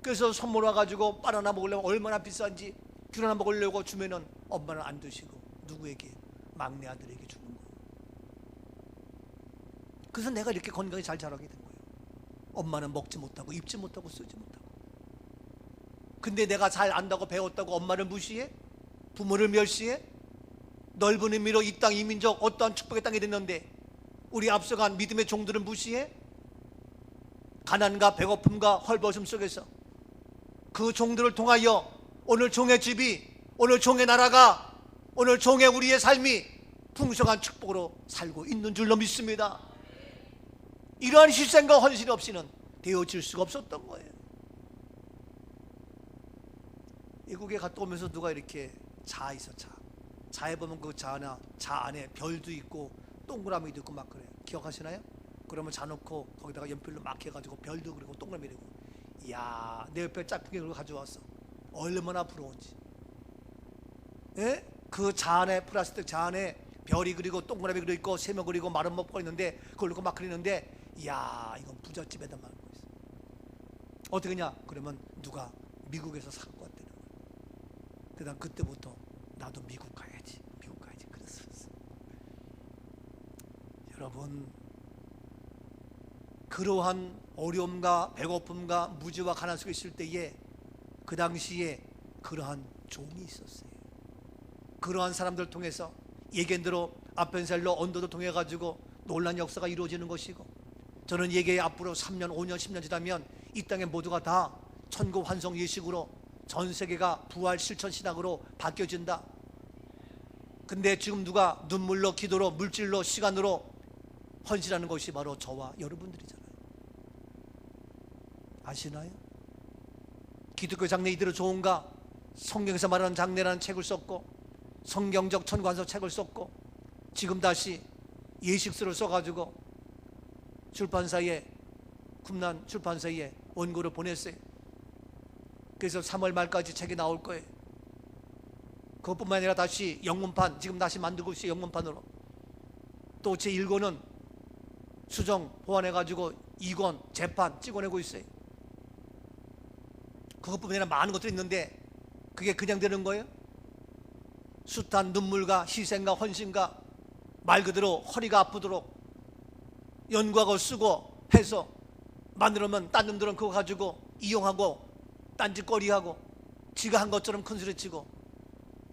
그래서 선물 와가지고 바나나 먹으려면 얼마나 비싼지 귤 하나 먹으려고 주면은 엄마는 안 드시고 누구에게? 막내 아들에게 주는 거예요. 그래서 내가 이렇게 건강히 잘 자라게 된 거예요. 엄마는 먹지 못하고 입지 못하고 쓰지 못하고. 근데 내가 잘 안다고 배웠다고 엄마를 무시해? 부모를 멸시해? 넓은 의미로 이 땅, 이 민족 어떠한 축복의 땅이 됐는데 우리 앞서간 믿음의 종들은 무시해? 가난과 배고픔과 헐벗음 속에서 그 종들을 통하여 오늘 종의 집이, 오늘 종의 나라가, 오늘 종의 우리의 삶이 풍성한 축복으로 살고 있는 줄로 믿습니다. 이러한 희생과 헌신 없이는 되어질 수가 없었던 거예요. 외국에 갔다 오면서 누가 이렇게 자 있어. 자에 보면 그 자 안에 별도 있고 동그라미도 있고 막 그래요. 기억하시나요? 그러면 자 놓고 거기다가 연필로 막 해가지고 별도 그리고 동그라미 그리고, 이야, 내 옆에 짝퉁이 그걸 가져왔어. 얼마나 부러운지. 예? 그 자 안에, 플라스틱 자 안에 별이 그리고 동그라미 그리고 있고 세모 그리고 마른 먹고 있는데 그걸 놓고 막 그리는데, 이야, 이건 부잣집에다 말한 거였어. 어떻게 냐? 그러면 누가 미국에서 사갖고 왔다는 거야. 그다음 그때부터 나도 미국 가야지 그랬었어. 여러분, 그러한 어려움과 배고픔과 무지와 가난 속에 있을 때에 그 당시에 그러한 종이 있었어요. 그러한 사람들 통해서 예견대로 아벤셀러 언도도 통해 가지고 놀라운 역사가 이루어지는 것이고, 저는 예계에 앞으로 3년, 5년, 10년 지나면 이 땅에 모두가 다 천국 환송 예식으로 전 세계가 부활 실천 신학으로 바뀌어진다. 근데 지금 누가 눈물로, 기도로, 물질로, 시간으로 헌신하는 것이 바로 저와 여러분들이잖아요. 아시나요? 기독교 장례 이대로 좋은가? 성경에서 말하는 장례라는 책을 썼고 성경적 천관서 책을 썼고 지금 다시 예식서를 써가지고 출판사에, 쿰란 출판사에 원고를 보냈어요. 그래서 3월 말까지 책이 나올 거예요. 그것뿐만 아니라 다시 영문판, 지금 다시 만들고 있어요. 영문판으로. 또 제 1권은 수정 보완해가지고 2권 재판 찍어내고 있어요. 그것뿐만 아니라 많은 것들이 있는데 그게 그냥 되는 거예요? 숱한 눈물과 희생과 헌신과 말 그대로 허리가 아프도록 연구하고 쓰고 해서 만들면 딴 놈들은 그거 가지고 이용하고 딴짓거리하고 지가 한 것처럼 큰소리치고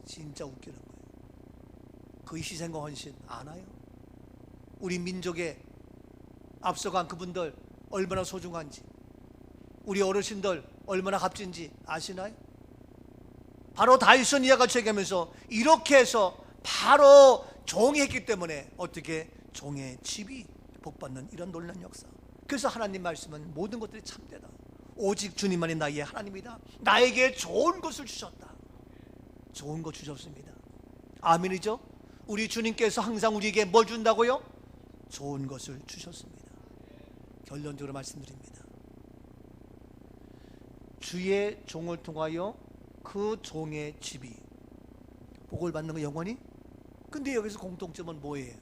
진짜 웃기는 거예요. 그 희생과 헌신 아나요? 우리 민족의 앞서간 그분들 얼마나 소중한지, 우리 어르신들 얼마나 값진지 아시나요? 바로 다윗은 이와 같이 얘기하면서 이렇게 해서 바로 종이 했기 때문에 어떻게 종의 집이 복받는 이런 놀라운 역사. 그래서 하나님 말씀은 모든 것들이 참되다. 오직 주님만이 나의 하나님이다. 나에게 좋은 것을 주셨다. 좋은 것 주셨습니다. 아멘이죠? 우리 주님께서 항상 우리에게 뭘 준다고요? 좋은 것을 주셨습니다. 결론적으로 말씀드립니다. 주의 종을 통하여 그 종의 집이 복을 받는 거 영원히? 근데 여기서 공통점은 뭐예요?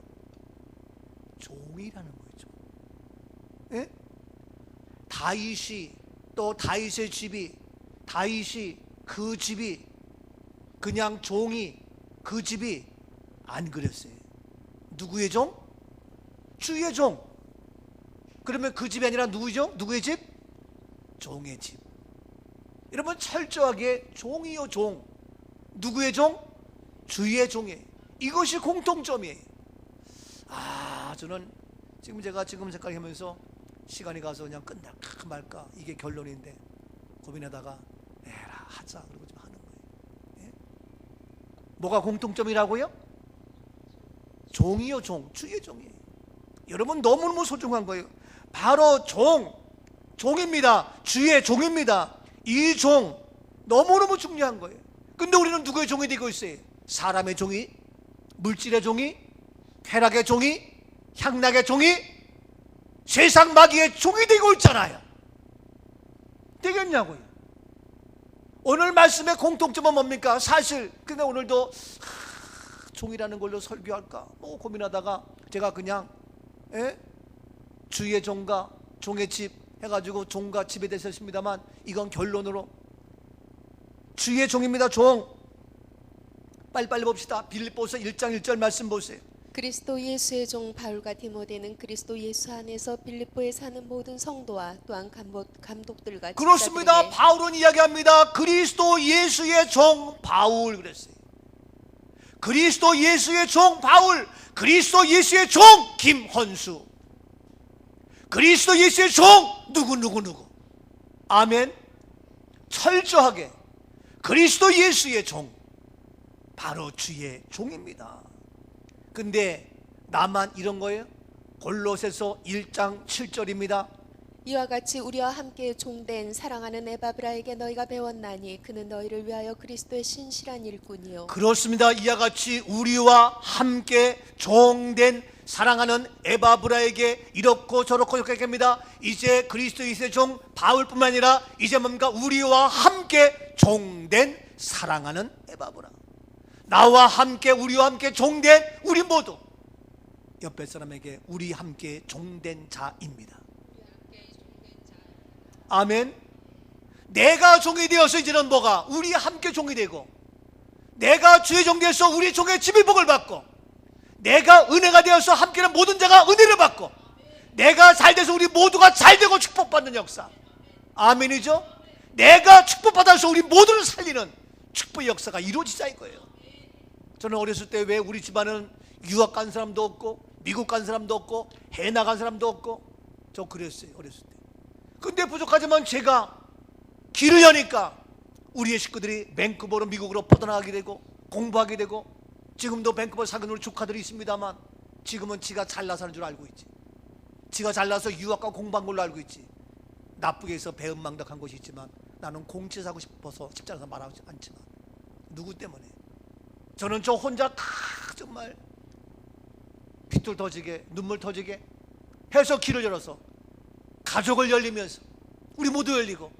종이라는 거죠. 예? 다윗이, 또 다윗의 집이, 다윗이, 그 집이, 그냥 종이, 그 집이 안 그랬어요. 누구의 종? 주의 종. 그러면 그 집이 아니라 누구죠? 누구의 집? 종의 집. 여러분, 철저하게 종이요 종. 누구의 종? 주의 종이에요. 이것이 공통점이에요. 저는 제가 지금 생각하면서 시간이 가서 그냥 끝날까 말까 이게 결론인데 고민하다가 에라 하자 그러고 좀 하는 거예요. 뭐가 공통점이라고요? 종이요, 종. 주의 종이에요. 여러분 너무너무 소중한 거예요. 바로 종입니다. 주의 종입니다. 이 종 너무너무 중요한 거예요. 근데 우리는 누구의 종이 되고 있어요? 사람의 종이, 물질의 종이, 쾌락의 종이, 향락의 종이, 세상 마귀의 종이 되고 있잖아요. 되겠냐고요. 오늘 말씀의 공통점은 뭡니까? 사실 근데 오늘도 종이라는 걸로 설교할까 뭐 고민하다가 제가 그냥 주의 종과 종의 집 해가지고 종과 집에 대해서 했습니다만, 이건 결론으로 주의 종입니다. 종. 빨리빨리 봅시다. 빌립보서 1장 1절 말씀 보세요. 그리스도 예수의 종 바울과 디모데는 그리스도 예수 안에서 빌립보에 사는 모든 성도와 또한 감독들과 그렇습니다. 집사들에게 바울은 이야기합니다. 그리스도 예수의 종 바울 그랬어요. 그리스도 예수의 종 바울, 그리스도 예수의 종 김헌수, 그리스도 예수의 종 누구. 아멘. 철저하게 그리스도 예수의 종, 바로 주의 종입니다. 근데 나만 이런 거예요? 골로새서 1장 7절입니다. 이와 같이 우리와 함께 종된 사랑하는 에바브라에게 너희가 배웠나니 그는 너희를 위하여 그리스도의 신실한 일꾼이요. 그렇습니다. 이와 같이 우리와 함께 종된 사랑하는 에바브라에게 이렇고 저렇고 이렇게 합니다. 이제 그리스도 예수의 종 바울뿐만 아니라 이제 뭡니까? 우리와 함께 종된 사랑하는 에바브라. 나와 함께 우리와 함께 종된 우리 모두 옆에 사람에게 우리 함께 종된 자입니다. 아멘. 내가 종이 되어서 이제는 뭐가? 우리 함께 종이 되고, 내가 주의 종 되어서 우리 종의 집의 복을 받고, 내가 은혜가 되어서 함께는 모든 자가 은혜를 받고, 내가 잘 돼서 우리 모두가 잘 되고 축복받는 역사. 아멘이죠? 내가 축복받아서 우리 모두를 살리는 축복의 역사가 이루어지자 이거예요. 저는 어렸을 때 왜 우리 집안은 유학 간 사람도 없고 미국 간 사람도 없고 해외 나간 사람도 없고, 저 그랬어요 어렸을 때. 근데 부족하지만 제가 길을 여니까 우리의 식구들이 밴쿠버로 미국으로 뻗어나가게 되고 공부하게 되고, 지금도 밴쿠버 사는 우리 조카들이 있습니다만 지금은 지가 잘나서 사는 줄 알고 있지. 지가 잘나서 유학과 공부한 걸로 알고 있지. 나쁘게 해서 배은망덕한 것이 있지만 나는 공치 사고 싶어서 십자가에서 말하지 않지만, 누구 때문에? 저는 저 혼자 정말 핏줄 터지게 눈물 터지게 해서 길을 열어서 가족을 열리면서 우리 모두 열리고,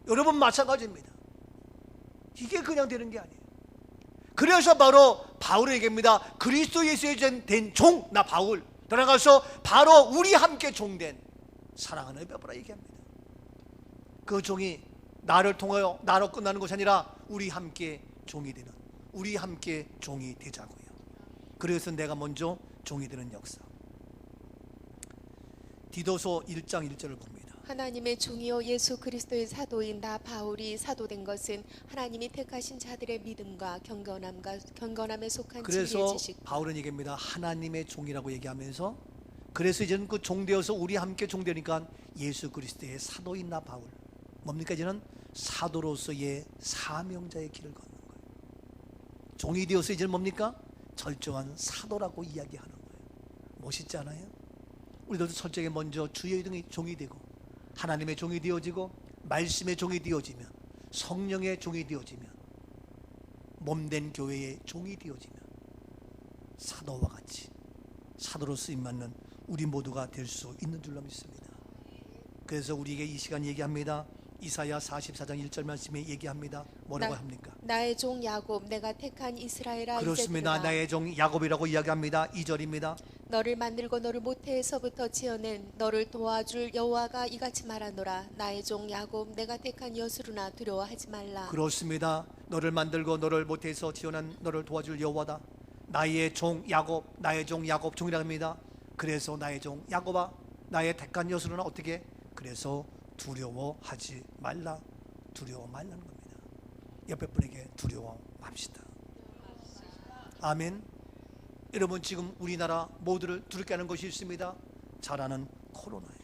여러분 마찬가지입니다. 이게 그냥 되는 게 아니에요. 그래서 바로 바울의 얘기입니다. 그리스도 예수에 된 종, 나 바울 들어가서 바로 우리 함께 종된 사랑하는 에바브라 얘기합니다. 그 종이 나를 통하여 나로 끝나는 것이 아니라 우리 함께 종이 되는, 우리 함께 종이 되자고요. 그래서 내가 먼저 종이 되는 역사. 디도서 1장 1절을 봅니다. 하나님의 종이요 예수 그리스도의 사도인 나 바울이 사도된 것은 하나님이 택하신 자들의 믿음과 경건함에 속한 진리의 그래서 지식. 바울은 얘기합니다. 하나님의 종이라고 얘기하면서, 그래서 이제는 그 종되어서 우리 함께 종되니까 예수 그리스도의 사도인 나 바울, 뭡니까? 이제는 사도로서의 사명자의 길을 걷는 거예요. 종이 되어서 이제는 뭡니까? 철저한 사도라고 이야기하는 거예요. 멋있지 않아요? 우리들도 철저하게 먼저 주의 종이 되고, 하나님의 종이 되어지고, 말씀의 종이 되어지면, 성령의 종이 되어지면, 몸된 교회의 종이 되어지면 사도와 같이 사도로 쓰임받는 우리 모두가 될 수 있는 줄로 믿습니다. 그래서 우리에게 이 시간 얘기합니다. 이사야 44장 1절 말씀에 얘기합니다. 뭐라고 합니까? 나의 종 야곱 내가 택한 이스라엘아, 그렇습니다. 이제 들으라. 나의 종 야곱이라고 이야기합니다. 2절입니다. 너를 만들고 너를 모태에서부터 지어낸 너를 도와줄 여호와가 이같이 말하노라. 나의 종 야곱 내가 택한 여수르나 두려워하지 말라. 그렇습니다. 너를 만들고 너를 모태에서 지어낸 너를 도와줄 여호와다. 나의 종 야곱, 나의 종 야곱, 종이라고 합니다. 그래서 나의 종 야곱아, 나의 택한 여수르나 어떻게? 그래서 두려워하지 말라. 두려워 말라는 겁니다. 옆에 분에게 두려워 맙시다. 아멘. 여러분, 지금 우리나라 모두를 두렵게 하는 것이 있습니다. 잘 아는 코로나예요.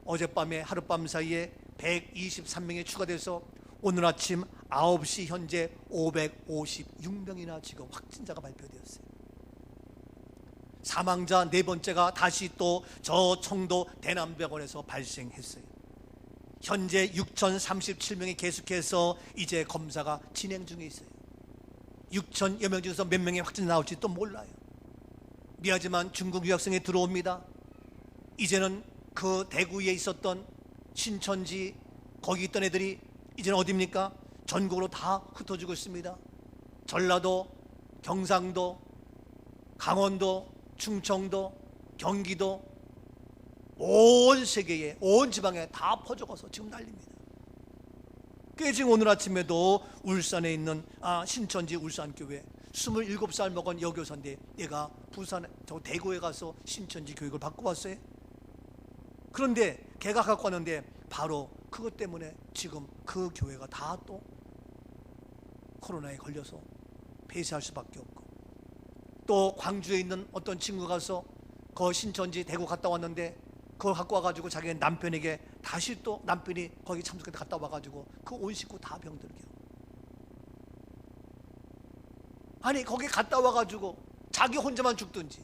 어젯밤에 하룻밤 사이에 123명이 추가돼서 오늘 아침 9시 현재 556명이나 지금 확진자가 발표되었어요. 사망자 네 번째가 다시 또 저 청도 대남병원에서 발생했어요. 현재 6,037명이 계속해서 이제 검사가 진행 중에 있어요. 6,000여 명 중에서 몇 명의 확진자 나올지 또 몰라요. 미하지만 중국 유학생이 들어옵니다. 이제는 그 대구에 있었던 신천지 거기 있던 애들이 이제는 어디입니까? 전국으로 다 흩어지고 있습니다. 전라도, 경상도, 강원도, 충청도, 경기도, 온 세계에, 온 지방에 다 퍼져가서 지금 난립니다. 그게 지금 오늘 아침에도 울산에 있는 신천지 울산교회 27살 먹은 여교사인데 얘가 부산 저 대구에 가서 신천지 교육을 받고 왔어요. 그런데 걔가 갖고 왔는데 바로 그것 때문에 지금 그 교회가 다 또 코로나에 걸려서 폐쇄할 수밖에 없고, 또 광주에 있는 어떤 친구가 가서 그 신천지 대구 갔다 왔는데 그걸 갖고 와가지고 자기 남편에게 다시 또 남편이 거기 참석해 갔다 와가지고 그 온 식구 다 병들게 하고, 아니 거기 갔다 와가지고 자기 혼자만 죽든지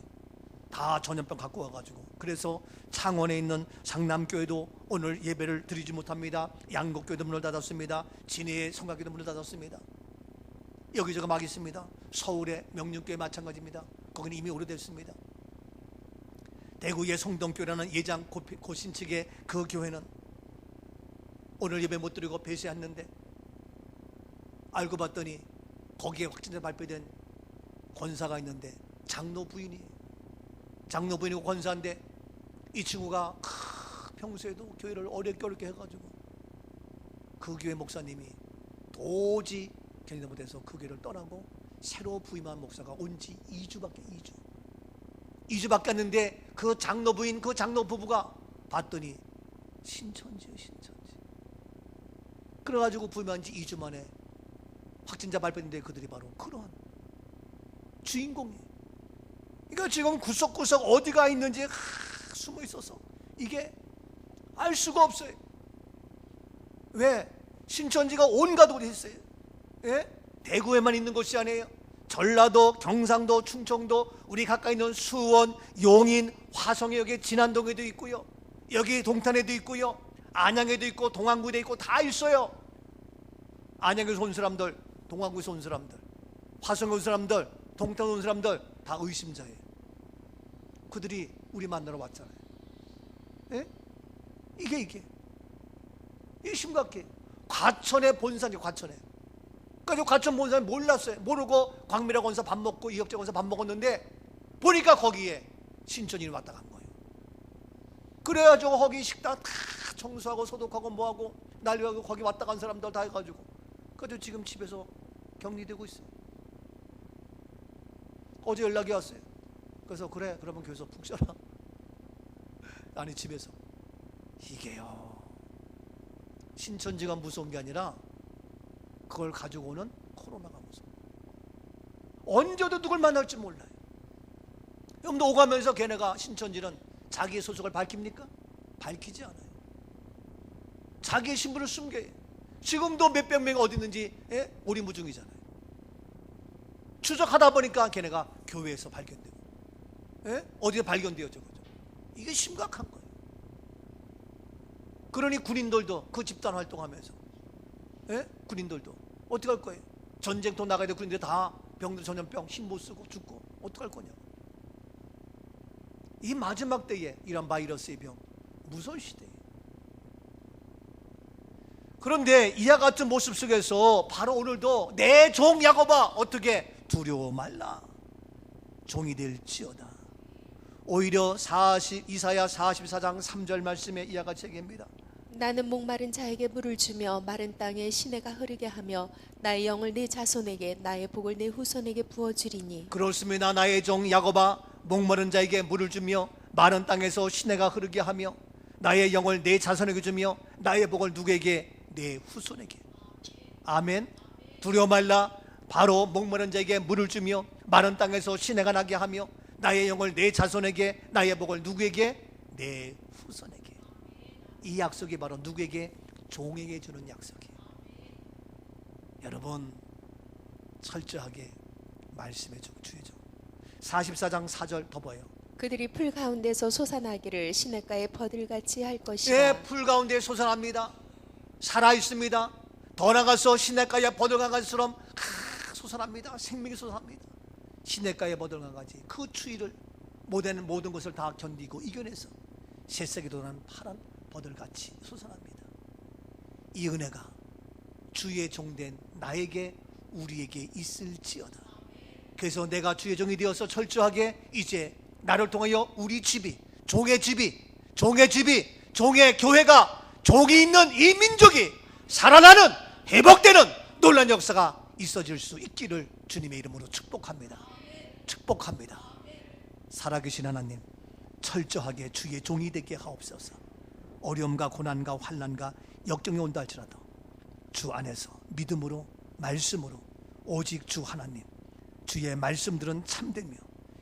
다 전염병 갖고 와가지고, 그래서 창원에 있는 상남교회도 오늘 예배를 드리지 못합니다. 양곡교회도 문을 닫았습니다. 진해의 성가교회도 문을 닫았습니다. 여기저기 막 있습니다. 서울의 명륜교회 마찬가지입니다. 거기는 이미 오래됐습니다. 대구의 성동교회라는 예장 고신측의 그 교회는 오늘 예배 못 드리고 폐쇄했는데, 알고 봤더니 거기에 확진자 발표된 권사가 있는데 장로 부인이에요. 장로 부인이고 권사인데 이 친구가 평소에도 교회를 어렵게 해가지고 그 교회 목사님이 도저히 견디지 못해서 그 교회를 떠나고 새로 부임한 목사가 온 지 2주밖에 안 됐는데 그 장로 부인, 그 장로 부부가 봤더니 신천지예요, 신천지. 그래가지고 부임한 지 2주 만에 확진자 발표했는데 그들이 바로 그러한 주인공이에요. 그러니까 지금 구석구석 어디가 있는지 숨어 있어서 이게 알 수가 없어요. 왜? 신천지가 온갖 곳에 있어요. 예? 대구에만 있는 곳이 아니에요. 전라도, 경상도, 충청도, 우리 가까이 있는 수원, 용인, 화성에, 여기 진안동에도 있고요, 여기 동탄에도 있고요, 안양에도 있고 동안구에도 있고 다 있어요. 안양에서 온 사람들, 동안구에서 온 사람들, 화성에 온 사람들, 동탄에 온 사람들 다 의심자예요. 그들이 우리 만나러 왔잖아요. 예? 이게 심각해. 과천의 본산이 과천에. 그래서 과천 본산이 몰랐어요. 모르고 광미라 권사 밥 먹고 이혁재 권사 밥 먹었는데 보니까 거기에 신천지를 왔다 간 거예요. 그래가지고 거기 식당 다 청소하고 소독하고 뭐하고 난리하고 거기 왔다 간 사람들 다 해가지고 그래도 지금 집에서 격리되고 있어요. 어제 연락이 왔어요. 그래서 그래, 그러면 교회에서 푹 쉬어라. 아니 집에서. 이게요, 신천지가 무서운 게 아니라 그걸 가지고 오는 코로나가 무서워. 언제도 누굴 만날지 몰라요. 여러분도 오가면서 걔네가 신천지는 자기의 소속을 밝힙니까? 밝히지 않아요. 자기의 신분을 숨겨요. 지금도 몇백 명이 어디 있는지 오리무중이잖아요. 추적하다 보니까 걔네가 교회에서 발견되고 어디에 발견되어져. 이게 심각한 거예요. 그러니 군인들도 그 집단 활동하면서 군인들도 어떻게 할 거예요? 전쟁터 나가야 돼. 군인들 다 병들 전염병 힘 못 쓰고 죽고 어떻게 할 거냐. 이 마지막 때에 이런 바이러스의 병 무서운 시대예요. 그런데 이와 같은 모습 속에서 바로 오늘도 내 종 야곱아 어떻게 두려워 말라, 종이 될지어다. 오히려 이사야 44장 3절 말씀에 이와 같이 얘기합니다. 나는 목마른 자에게 물을 주며 마른 땅에 시내가 흐르게 하며 나의 영을 네 자손에게 나의 복을 네 후손에게 부어주리니. 그렇습니다. 나의 종 야곱아 목마른 자에게 물을 주며 마른 땅에서 시내가 흐르게 하며 나의 영을 내 자손에게 주며 나의 복을 누구에게? 내 후손에게. 아멘. 두려워 말라. 바로 목마른 자에게 물을 주며 마른 땅에서 시내가 나게 하며 나의 영을 내 자손에게, 나의 복을 누구에게? 내 후손에게. 이 약속이 바로 누구에게? 종에게 주는 약속이에요. 여러분 철저하게 말씀의 종, 주의 종. 44장 4절 더 봐요. 그들이 풀 가운데서 솟아나기를 시냇가에 버들같이 할 것이라. 예, 풀 가운데 솟아납니다. 살아 있습니다. 더 나가서 시냇가에 버들강아지처럼 솟아납니다. 생명이 솟아납니다. 시냇가에 버들강아지 그 추위를 모든 것을 다 견디고 이겨내서 새싹이 돋아난 파란 버들같이 솟아납니다. 이 은혜가 주의 종된 나에게 우리에게 있을지어다. 그래서 내가 주의 종이 되어서 철저하게 이제 나를 통하여 우리 집이 종의 교회가 종이 있는 이 민족이 살아나는 회복되는 놀라운 역사가 있어질 수 있기를 주님의 이름으로 축복합니다. 축복합니다. 살아계신 하나님, 철저하게 주의 종이 되게 하옵소서. 어려움과 고난과 환난과 역경이 온다 할지라도 주 안에서 믿음으로 말씀으로 오직 주 하나님, 주의 말씀들은 참되며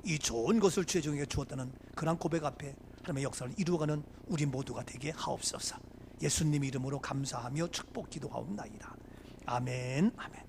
이 좋은 것을 주의 종에게 주었다는 그런 고백 앞에 하나님의 역사를 이루어가는 우리 모두가 되게 하옵소서. 예수님 이름으로 감사하며 축복 기도하옵나이다. 아멘. 아멘.